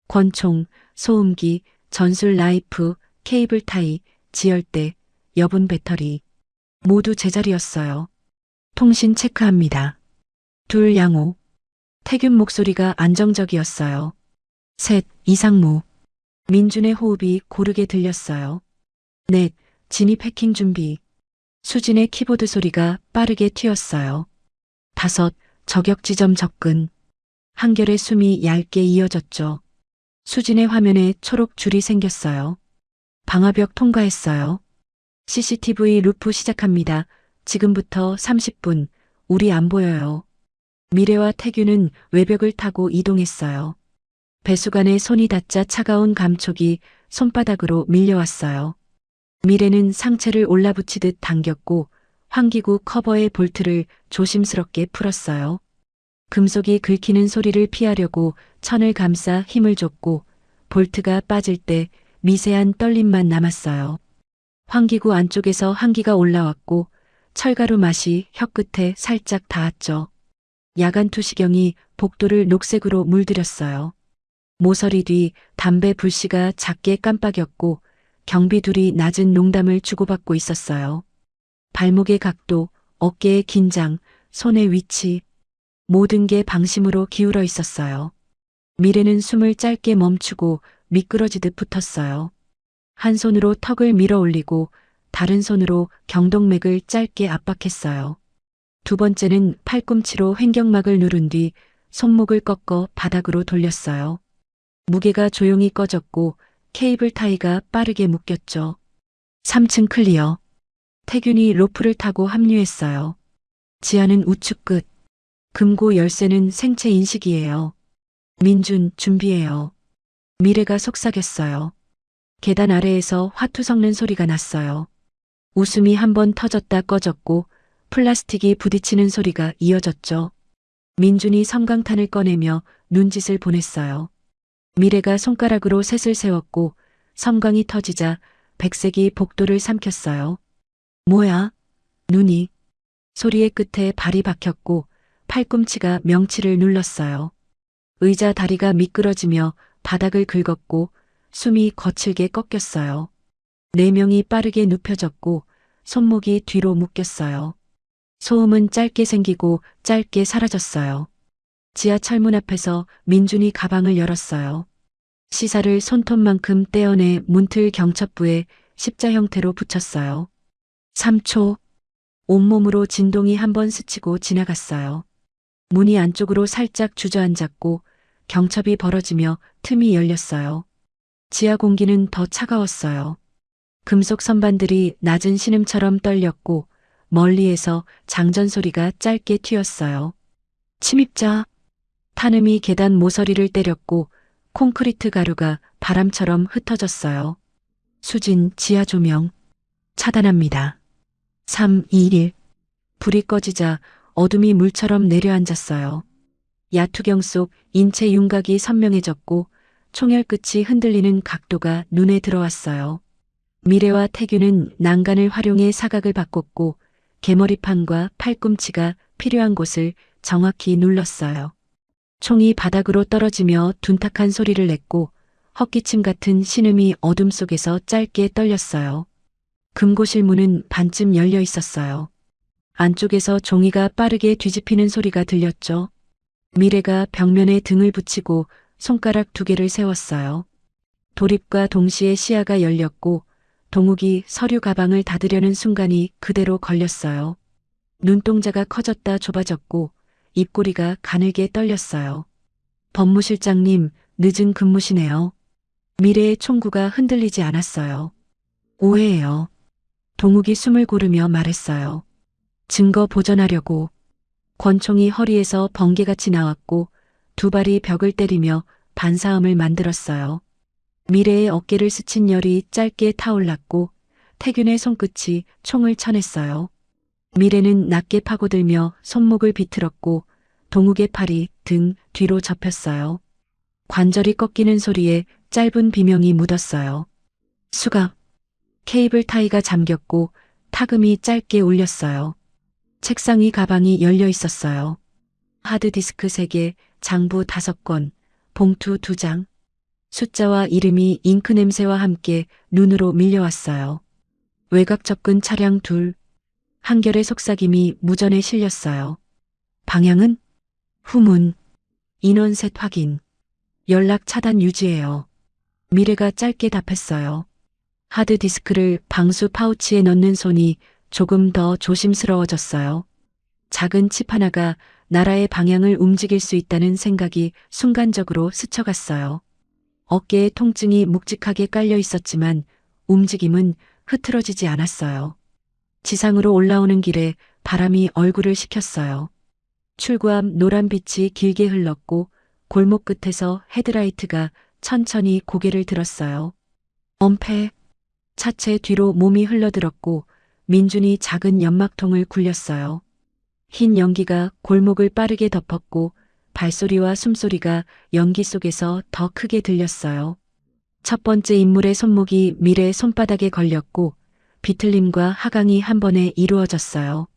Speaker 2: 권총, 소음기, 전술 라이프, 케이블 타이, 지열대, 여분 배터리 모두 제자리였어요. 통신 체크합니다. 둘 양호. 태균 목소리가 안정적이었어요. 셋 이상무. 민준의 호흡이 고르게 들렸어요. 넷 진입 해킹 준비. 수진의 키보드 소리가 빠르게 튀었어요. 다섯 저격 지점 접근. 한결의 숨이 얇게 이어졌죠. 수진의 화면에 초록 줄이 생겼어요. 방화벽 통과했어요. CCTV 루프 시작합니다. 지금부터 30분. 우리 안 보여요. 미래와 태규는 외벽을 타고 이동했어요. 배수관에 손이 닿자 차가운 감촉이 손바닥으로 밀려왔어요. 미래는 상체를 올라붙이듯 당겼고 환기구 커버의 볼트를 조심스럽게 풀었어요. 금속이 긁히는 소리를 피하려고 천을 감싸 힘을 줬고 볼트가 빠질 때 미세한 떨림만 남았어요. 환기구 안쪽에서 한기가 올라왔고 철가루 맛이 혀끝에 살짝 닿았죠. 야간 투시경이 복도를 녹색으로 물들였어요. 모서리 뒤 담배 불씨가 작게 깜빡였고 경비 둘이 낮은 농담을 주고받고 있었어요. 발목의 각도, 어깨의 긴장, 손의 위치, 모든 게 방심으로 기울어 있었어요. 미래는 숨을 짧게 멈추고 미끄러지듯 붙었어요. 한 손으로 턱을 밀어 올리고 다른 손으로 경동맥을 짧게 압박했어요. 두 번째는 팔꿈치로 횡격막을 누른 뒤 손목을 꺾어 바닥으로 돌렸어요. 무게가 조용히 꺼졌고 케이블 타이가 빠르게 묶였죠. 3층 클리어. 태균이 로프를 타고 합류했어요. 지하는 우측 끝. 금고 열쇠는 생체 인식이에요. 민준 준비해요. 미래가 속삭였어요. 계단 아래에서 화투 섞는 소리가 났어요. 웃음이 한번 터졌다 꺼졌고 플라스틱이 부딪히는 소리가 이어졌죠. 민준이 섬광탄을 꺼내며 눈짓을 보냈어요. 미래가 손가락으로 셋을 세웠고 섬광이 터지자 백색이 복도를 삼켰어요. 뭐야? 눈이. 소리의 끝에 발이 박혔고 팔꿈치가 명치를 눌렀어요. 의자 다리가 미끄러지며 바닥을 긁었고 숨이 거칠게 꺾였어요. 네 명이 빠르게 눕혀졌고 손목이 뒤로 묶였어요. 소음은 짧게 생기고 짧게 사라졌어요. 지하철 문 앞에서 민준이 가방을 열었어요. 시사를 손톱만큼 떼어내 문틀 경첩부에 십자 형태로 붙였어요. 3초. 온몸으로 진동이 한번 스치고 지나갔어요. 문이 안쪽으로 살짝 주저앉았고 경첩이 벌어지며 틈이 열렸어요. 지하 공기는 더 차가웠어요. 금속 선반들이 낮은 신음처럼 떨렸고 멀리에서 장전 소리가 짧게 튀었어요. 침입자. 탄음이 계단 모서리를 때렸고 콘크리트 가루가 바람처럼 흩어졌어요. 수진 지하 조명. 차단합니다. 3, 2, 1. 불이 꺼지자 어둠이 물처럼 내려앉았어요. 야투경 속 인체 윤곽이 선명해졌고 총열 끝이 흔들리는 각도가 눈에 들어왔어요. 미래와 태규는 난간을 활용해 사각을 바꿨고 개머리판과 팔꿈치가 필요한 곳을 정확히 눌렀어요. 총이 바닥으로 떨어지며 둔탁한 소리를 냈고 헛기침 같은 신음이 어둠 속에서 짧게 떨렸어요. 금고실 문은 반쯤 열려 있었어요. 안쪽에서 종이가 빠르게 뒤집히는 소리가 들렸죠. 미래가 벽면에 등을 붙이고 손가락 2개를 세웠어요. 돌입과 동시에 시야가 열렸고 동욱이 서류 가방을 닫으려는 순간이 그대로 걸렸어요. 눈동자가 커졌다 좁아졌고 입꼬리가 가늘게 떨렸어요. 법무실장님, 늦은 근무시네요. 미래의 총구가 흔들리지 않았어요. 오해예요. 동욱이 숨을 고르며 말했어요. 증거 보전하려고. 권총이 허리에서 번개같이 나왔고 2발이 벽을 때리며 반사음을 만들었어요. 미래의 어깨를 스친 열이 짧게 타올랐고 태균의 손끝이 총을 쳐냈어요. 미래는 낮게 파고들며 손목을 비틀었고 동욱의 팔이 등 뒤로 접혔어요. 관절이 꺾이는 소리에 짧은 비명이 묻었어요. 수갑. 케이블 타이가 잠겼고 타금이 짧게 울렸어요. 책상 위 가방이 열려 있었어요. 하드디스크 3개, 장부 5권, 봉투 2장. 숫자와 이름이 잉크 냄새와 함께 눈으로 밀려왔어요. 외곽 접근 차량 2. 한결의 속삭임이 무전에 실렸어요. 방향은? 후문. 인원 셋 확인. 연락 차단 유지해요. 미래가 짧게 답했어요. 하드디스크를 방수 파우치에 넣는 손이 조금 더 조심스러워졌어요. 작은 칩 하나가 나라의 방향을 움직일 수 있다는 생각이 순간적으로 스쳐갔어요. 어깨에 통증이 묵직하게 깔려 있었지만 움직임은 흐트러지지 않았어요. 지상으로 올라오는 길에 바람이 얼굴을 식혔어요. 출구 앞 노란 빛이 길게 흘렀고 골목 끝에서 헤드라이트가 천천히 고개를 들었어요. 엄폐. 차체 뒤로 몸이 흘러들었고 민준이 작은 연막통을 굴렸어요. 흰 연기가 골목을 빠르게 덮었고 발소리와 숨소리가 연기 속에서 더 크게 들렸어요. 첫 번째 인물의 손목이 미래의 손바닥에 걸렸고 비틀림과 하강이 한 번에 이루어졌어요.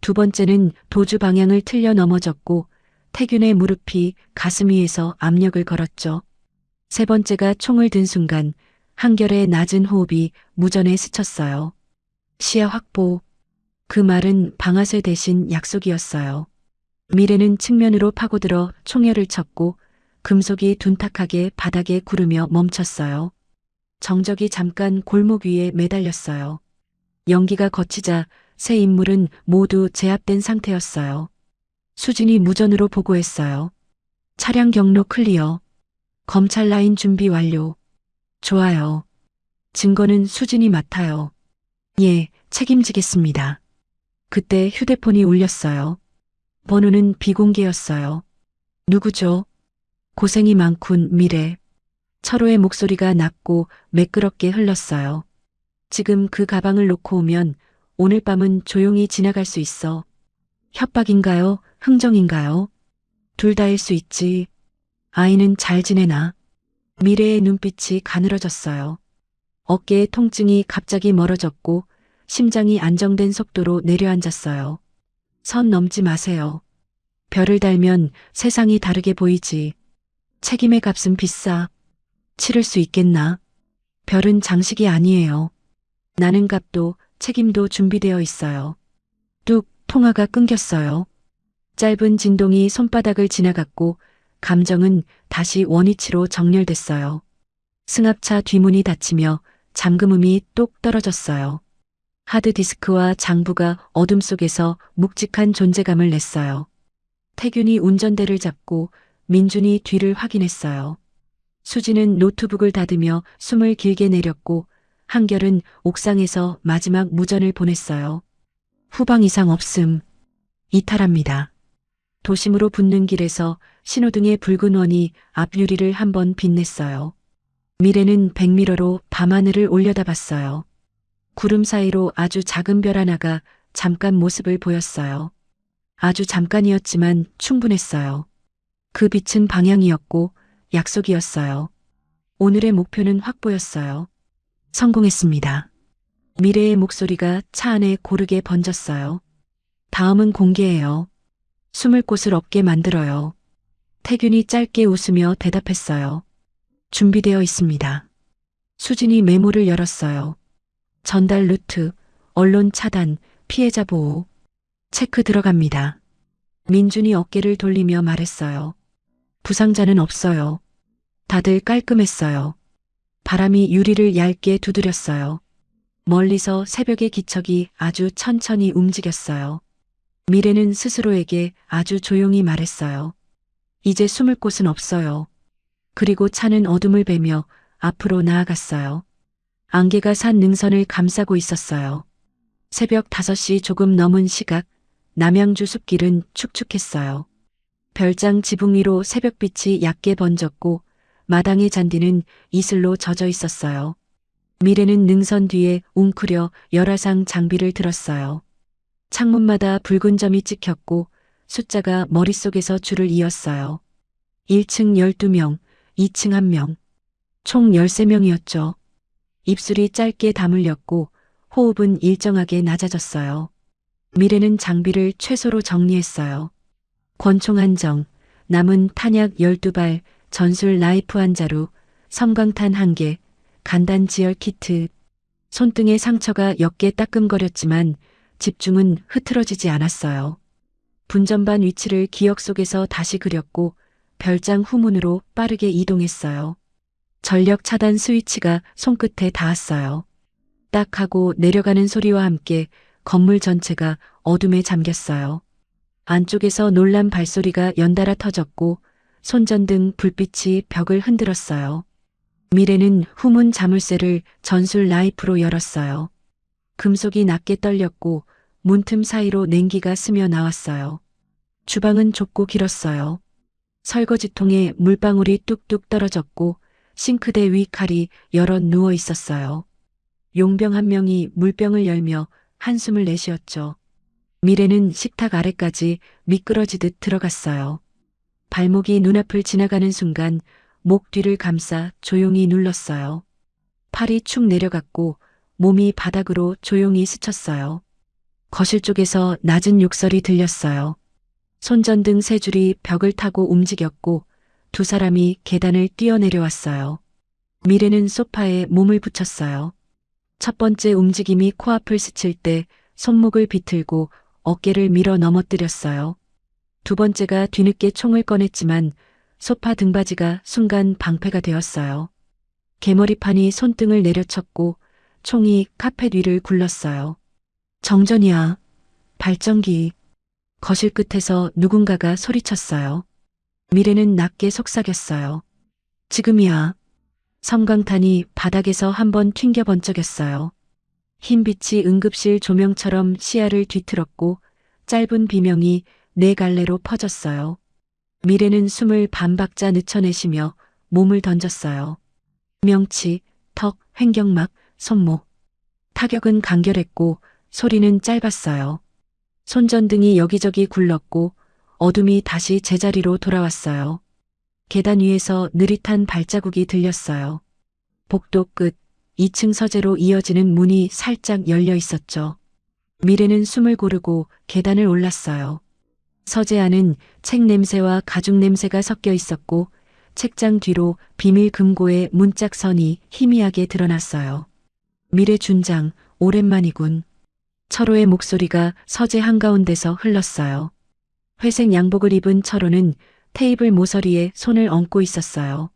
Speaker 2: 두 번째는 도주 방향을 틀려 넘어졌고 태균의 무릎이 가슴 위에서 압력을 걸었죠. 세 번째가 총을 든 순간 한결의 낮은 호흡이 무전에 스쳤어요. 시야 확보. 그 말은 방아쇠 대신 약속이었어요. 미래는 측면으로 파고들어 총열을 쳤고 금속이 둔탁하게 바닥에 구르며 멈췄어요. 정적이 잠깐 골목 위에 매달렸어요. 연기가 거치자 세 인물은 모두 제압된 상태였어요. 수진이 무전으로 보고했어요. 차량 경로 클리어. 검찰 라인 준비 완료. 좋아요. 증거는 수진이 맡아요. 예, 책임지겠습니다. 그때 휴대폰이 울렸어요. 번호는 비공개였어요. 누구죠? 고생이 많군, 미래. 철호의 목소리가 낮고 매끄럽게 흘렀어요. 지금 그 가방을 놓고 오면 오늘 밤은 조용히 지나갈 수 있어. 협박인가요? 흥정인가요? 둘 다일 수 있지. 아이는 잘 지내나? 미래의 눈빛이 가늘어졌어요. 어깨의 통증이 갑자기 멀어졌고 심장이 안정된 속도로 내려앉았어요. 선 넘지 마세요. 별을 달면 세상이 다르게 보이지. 책임의 값은 비싸. 치를 수 있겠나? 별은 장식이 아니에요. 나는 값도 책임도 준비되어 있어요. 뚝, 통화가 끊겼어요. 짧은 진동이 손바닥을 지나갔고 감정은 다시 원위치로 정렬됐어요. 승합차 뒷문이 닫히며 잠금음이 똑 떨어졌어요. 하드디스크와 장부가 어둠 속에서 묵직한 존재감을 냈어요. 태균이 운전대를 잡고 민준이 뒤를 확인했어요. 수지는 노트북을 닫으며 숨을 길게 내렸고 한결은 옥상에서 마지막 무전을 보냈어요. 후방 이상 없음. 이탈합니다. 도심으로 붙는 길에서 신호등의 붉은 원이 앞유리를 한번 빛냈어요. 미래는 백미러로 밤하늘을 올려다봤어요. 구름 사이로 아주 작은 별 하나가 잠깐 모습을 보였어요. 아주 잠깐이었지만 충분했어요. 그 빛은 방향이었고 약속이었어요. 오늘의 목표는 확보였어요. 성공했습니다. 미래의 목소리가 차 안에 고르게 번졌어요. 다음은 공개예요. 숨을 곳을 없게 만들어요. 태균이 짧게 웃으며 대답했어요. 준비되어 있습니다. 수진이 메모를 열었어요. 전달 루트, 언론 차단, 피해자 보호. 체크 들어갑니다. 민준이 어깨를 돌리며 말했어요. 부상자는 없어요. 다들 깔끔했어요. 바람이 유리를 얇게 두드렸어요. 멀리서 새벽의 기척이 아주 천천히 움직였어요. 미래는 스스로에게 아주 조용히 말했어요. 이제 숨을 곳은 없어요. 그리고 차는 어둠을 베며 앞으로 나아갔어요. 안개가 산 능선을 감싸고 있었어요. 새벽 5시 조금 넘은 시각, 남양주 숲길은 축축했어요. 별장 지붕 위로 새벽빛이 얕게 번졌고 마당의 잔디는 이슬로 젖어 있었어요. 미래는 능선 뒤에 웅크려 열화상 장비를 들었어요. 창문마다 붉은 점이 찍혔고 숫자가 머릿속에서 줄을 이었어요. 1층 12명, 2층 1명, 총 13명이었죠. 입술이 짧게 다물렸고 호흡은 일정하게 낮아졌어요. 미래는 장비를 최소로 정리했어요. 권총 한 정, 남은 탄약 12발, 전술 라이프 한 자루, 섬광탄 1개, 간단 지열 키트. 손등의 상처가 옅게 따끔거렸지만 집중은 흐트러지지 않았어요. 분전반 위치를 기억 속에서 다시 그렸고 별장 후문으로 빠르게 이동했어요. 전력 차단 스위치가 손끝에 닿았어요. 딱 하고 내려가는 소리와 함께 건물 전체가 어둠에 잠겼어요. 안쪽에서 놀란 발소리가 연달아 터졌고 손전등 불빛이 벽을 흔들었어요. 미래는 후문 자물쇠를 전술 라이프로 열었어요. 금속이 낮게 떨렸고 문틈 사이로 냉기가 스며 나왔어요. 주방은 좁고 길었어요. 설거지통에 물방울이 뚝뚝 떨어졌고 싱크대 위 칼이 여럿 누워 있었어요. 용병 한 명이 물병을 열며 한숨을 내쉬었죠. 미래는 식탁 아래까지 미끄러지듯 들어갔어요. 발목이 눈앞을 지나가는 순간 목 뒤를 감싸 조용히 눌렀어요. 팔이 축 내려갔고 몸이 바닥으로 조용히 스쳤어요. 거실 쪽에서 낮은 욕설이 들렸어요. 손전등 세 줄이 벽을 타고 움직였고 두 사람이 계단을 뛰어내려왔어요. 미래는 소파에 몸을 붙였어요. 첫 번째 움직임이 코앞을 스칠 때 손목을 비틀고 어깨를 밀어 넘어뜨렸어요. 두 번째가 뒤늦게 총을 꺼냈지만 소파 등받이가 순간 방패가 되었어요. 개머리판이 손등을 내려쳤고 총이 카펫 위를 굴렀어요. 정전이야. 발전기. 거실 끝에서 누군가가 소리쳤어요. 미래는 낮게 속삭였어요. 지금이야. 섬광탄이 바닥에서 한번 튕겨 번쩍였어요. 흰빛이 응급실 조명처럼 시야를 뒤틀었고 짧은 비명이 네 갈래로 퍼졌어요. 미래는 숨을 반박자 늦춰내시며 몸을 던졌어요. 명치, 턱, 횡격막, 손목. 타격은 간결했고 소리는 짧았어요. 손전등이 여기저기 굴렀고 어둠이 다시 제자리로 돌아왔어요. 계단 위에서 느릿한 발자국이 들렸어요. 복도 끝, 2층 서재로 이어지는 문이 살짝 열려 있었죠. 미래는 숨을 고르고 계단을 올랐어요. 서재 안은 책 냄새와 가죽 냄새가 섞여 있었고 책장 뒤로 비밀 금고의 문짝선이 희미하게 드러났어요. 미래 준장, 오랜만이군. 철호의 목소리가 서재 한가운데서 흘렀어요. 회색 양복을 입은 철호는 테이블 모서리에 손을 얹고 있었어요.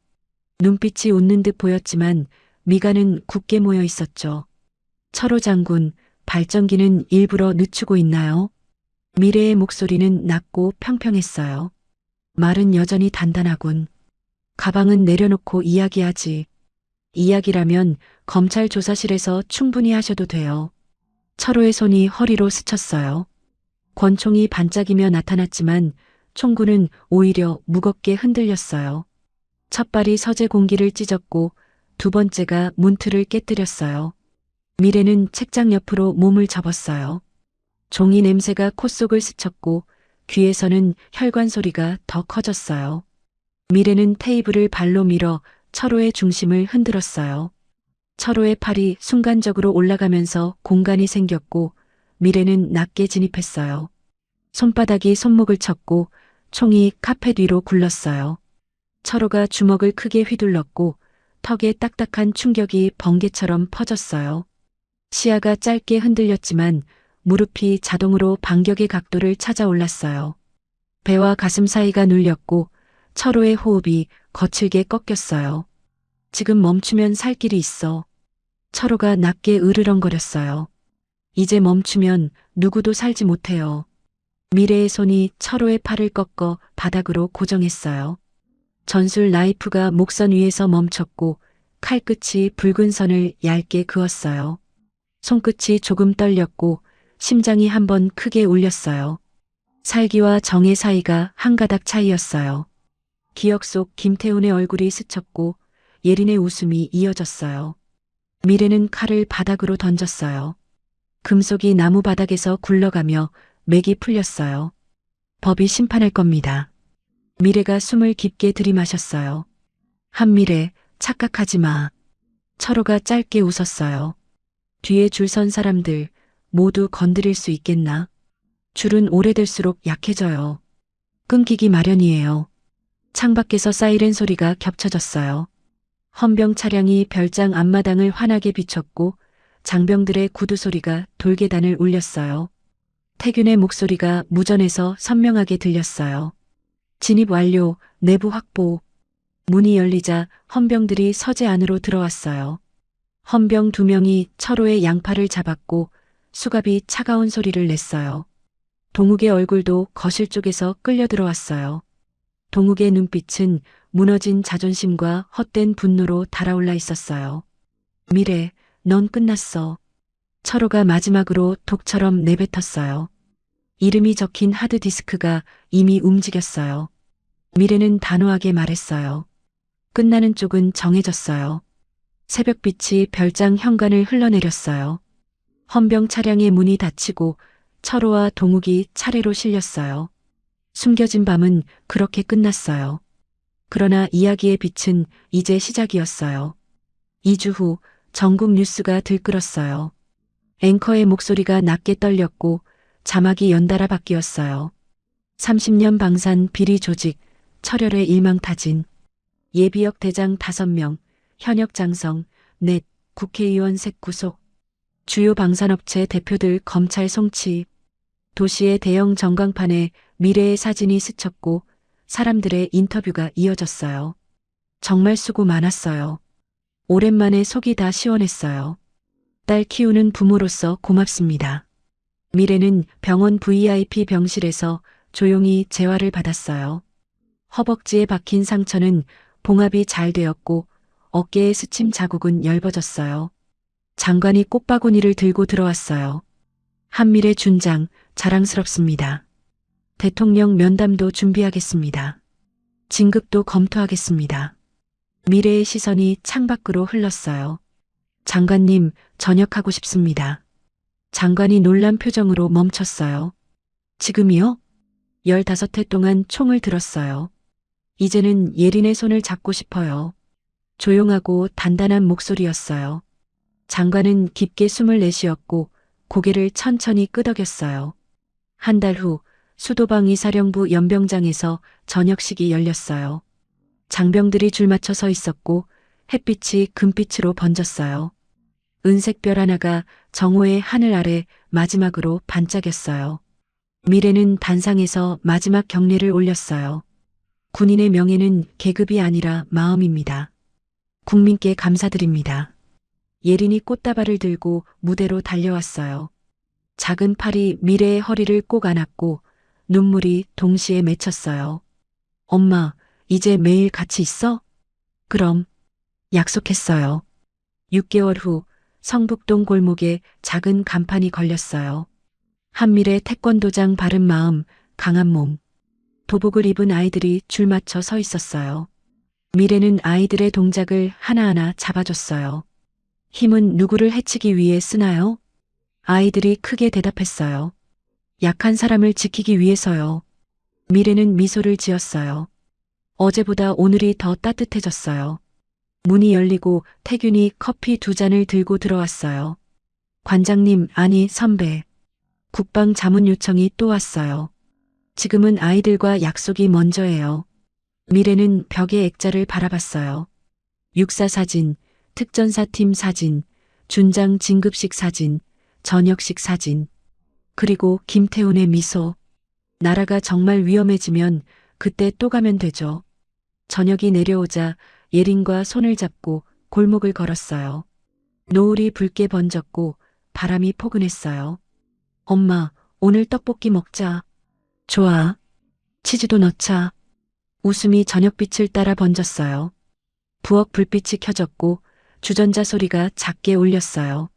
Speaker 2: 눈빛이 웃는 듯 보였지만 미간은 굳게 모여 있었죠. 철호 장군, 발전기는 일부러 늦추고 있나요? 미래의 목소리는 낮고 평평했어요. 말은 여전히 단단하군. 가방은 내려놓고 이야기하지. 이야기라면 검찰 조사실에서 충분히 하셔도 돼요. 철호의 손이 허리로 스쳤어요. 권총이 반짝이며 나타났지만 총구는 오히려 무겁게 흔들렸어요. 첫 발이 서재 공기를 찢었고 두 번째가 문틀을 깨뜨렸어요. 미래는 책장 옆으로 몸을 접었어요. 종이 냄새가 콧속을 스쳤고 귀에서는 혈관 소리가 더 커졌어요. 미래는 테이블을 발로 밀어 철호의 중심을 흔들었어요. 철호의 팔이 순간적으로 올라가면서 공간이 생겼고 미래는 낮게 진입했어요. 손바닥이 손목을 쳤고 총이 카펫 위로 굴렀어요. 철호가 주먹을 크게 휘둘렀고 턱에 딱딱한 충격이 번개처럼 퍼졌어요. 시야가 짧게 흔들렸지만 무릎이 자동으로 반격의 각도를 찾아 올랐어요. 배와 가슴 사이가 눌렸고 철호의 호흡이 거칠게 꺾였어요. 지금 멈추면 살 길이 있어. 철호가 낮게 으르렁거렸어요. 이제 멈추면 누구도 살지 못해요. 미래의 손이 철호의 팔을 꺾어 바닥으로 고정했어요. 전술 나이프가 목선 위에서 멈췄고 칼끝이 붉은 선을 얇게 그었어요. 손끝이 조금 떨렸고 심장이 한번 크게 울렸어요. 살기와 정의 사이가 한 가닥 차이였어요. 기억 속 김태훈의 얼굴이 스쳤고 예린의 웃음이 이어졌어요. 미래는 칼을 바닥으로 던졌어요. 금속이 나무 바닥에서 굴러가며 맥이 풀렸어요. 법이 심판할 겁니다. 미래가 숨을 깊게 들이마셨어요. 한미래, 착각하지 마. 철호가 짧게 웃었어요. 뒤에 줄 선 사람들 모두 건드릴 수 있겠나? 줄은 오래될수록 약해져요. 끊기기 마련이에요. 창밖에서 사이렌 소리가 겹쳐졌어요. 헌병 차량이 별장 앞마당을 환하게 비췄고 장병들의 구두 소리가 돌계단을 울렸어요. 태균의 목소리가 무전에서 선명하게 들렸어요. 진입 완료, 내부 확보. 문이 열리자 헌병들이 서재 안으로 들어왔어요. 헌병 2명이 철호의 양팔을 잡았고 수갑이 차가운 소리를 냈어요. 동욱의 얼굴도 거실 쪽에서 끌려 들어왔어요. 동욱의 눈빛은 무너진 자존심과 헛된 분노로 달아올라 있었어요. 미래, 넌 끝났어. 철호가 마지막으로 독처럼 내뱉었어요. 이름이 적힌 하드디스크가 이미 움직였어요. 미래는 단호하게 말했어요. 끝나는 쪽은 정해졌어요. 새벽빛이 별장 현관을 흘러내렸어요. 헌병 차량의 문이 닫히고 철호와 동욱이 차례로 실렸어요. 숨겨진 밤은 그렇게 끝났어요. 그러나 이야기의 빛은 이제 시작이었어요. 2주 후 전국 뉴스가 들끓었어요. 앵커의 목소리가 낮게 떨렸고 자막이 연달아 바뀌었어요. 30년 방산 비리 조직, 철혈의 일망타진. 예비역 대장 5명, 현역 장성, 넷, 국회의원 셋 구속. 주요 방산업체 대표들 검찰 송치. 도시의 대형 전광판에 미래의 사진이 스쳤고 사람들의 인터뷰가 이어졌어요. 정말 수고 많았어요. 오랜만에 속이 다 시원했어요. 딸 키우는 부모로서 고맙습니다. 미래는 병원 VIP 병실에서 조용히 재활을 받았어요. 허벅지에 박힌 상처는 봉합이 잘 되었고 어깨에 스침 자국은 엷어졌어요. 장관이 꽃바구니를 들고 들어왔어요. 한미래 준장, 자랑스럽습니다. 대통령 면담도 준비하겠습니다. 진급도 검토하겠습니다. 미래의 시선이 창밖으로 흘렀어요. 장관님, 전역하고 싶습니다. 장관이 놀란 표정으로 멈췄어요. 지금이요? 15회 동안 총을 들었어요. 이제는 예린의 손을 잡고 싶어요. 조용하고 단단한 목소리였어요. 장관은 깊게 숨을 내쉬었고 고개를 천천히 끄덕였어요. 한 달 후 수도방 이사령부 연병장에서 저녁식이 열렸어요. 장병들이 줄 맞춰 서 있었고 햇빛이 금빛으로 번졌어요. 은색 별 하나가 정오의 하늘 아래 마지막으로 반짝였어요. 미래는 단상에서 마지막 경례를 올렸어요. 군인의 명예는 계급이 아니라 마음입니다. 국민께 감사드립니다. 예린이 꽃다발을 들고 무대로 달려왔어요. 작은 팔이 미래의 허리를 꼭 안았고 눈물이 동시에 맺혔어요. 엄마, 이제 매일 같이 있어? 그럼, 약속했어요. 6개월 후 성북동 골목에 작은 간판이 걸렸어요. 한밀의 태권도장 바른 마음, 강한 몸. 도복을 입은 아이들이 줄 맞춰 서 있었어요. 미래는 아이들의 동작을 하나하나 잡아줬어요. 힘은 누구를 해치기 위해 쓰나요? 아이들이 크게 대답했어요. 약한 사람을 지키기 위해서요. 미래는 미소를 지었어요. 어제보다 오늘이 더 따뜻해졌어요. 문이 열리고 태균이 커피 2잔을 들고 들어왔어요. 관장님, 아니 선배. 국방 자문 요청이 또 왔어요. 지금은 아이들과 약속이 먼저예요. 미래는 벽의 액자를 바라봤어요. 육사 사진, 특전사팀 사진, 준장 진급식 사진, 저녁식 사진. 그리고 김태훈의 미소. 나라가 정말 위험해지면 그때 또 가면 되죠. 저녁이 내려오자 예린과 손을 잡고 골목을 걸었어요. 노을이 붉게 번졌고 바람이 포근했어요. 엄마, 오늘 떡볶이 먹자. 좋아. 치즈도 넣자. 웃음이 저녁빛을 따라 번졌어요. 부엌 불빛이 켜졌고 주전자 소리가 작게 울렸어요.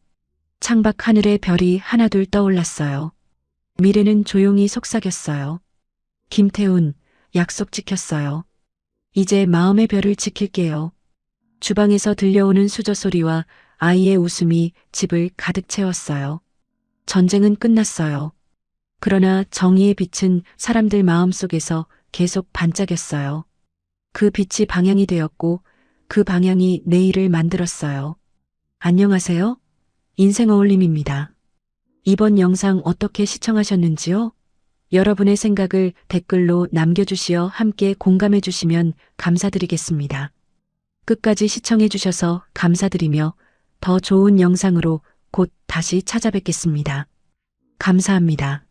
Speaker 2: 창밖 하늘에 별이 하나둘 떠올랐어요. 미래는 조용히 속삭였어요. 김태훈, 약속 지켰어요. 이제 마음의 별을 지킬게요. 주방에서 들려오는 수저 소리와 아이의 웃음이 집을 가득 채웠어요. 전쟁은 끝났어요. 그러나 정의의 빛은 사람들 마음속에서 계속 반짝였어요. 그 빛이 방향이 되었고 그 방향이 내일을 만들었어요. 안녕하세요. 인생 어울림입니다. 이번 영상 어떻게 시청하셨는지요? 여러분의 생각을 댓글로 남겨주시어 함께 공감해 주시면 감사드리겠습니다. 끝까지 시청해 주셔서 감사드리며 더 좋은 영상으로 곧 다시 찾아뵙겠습니다. 감사합니다.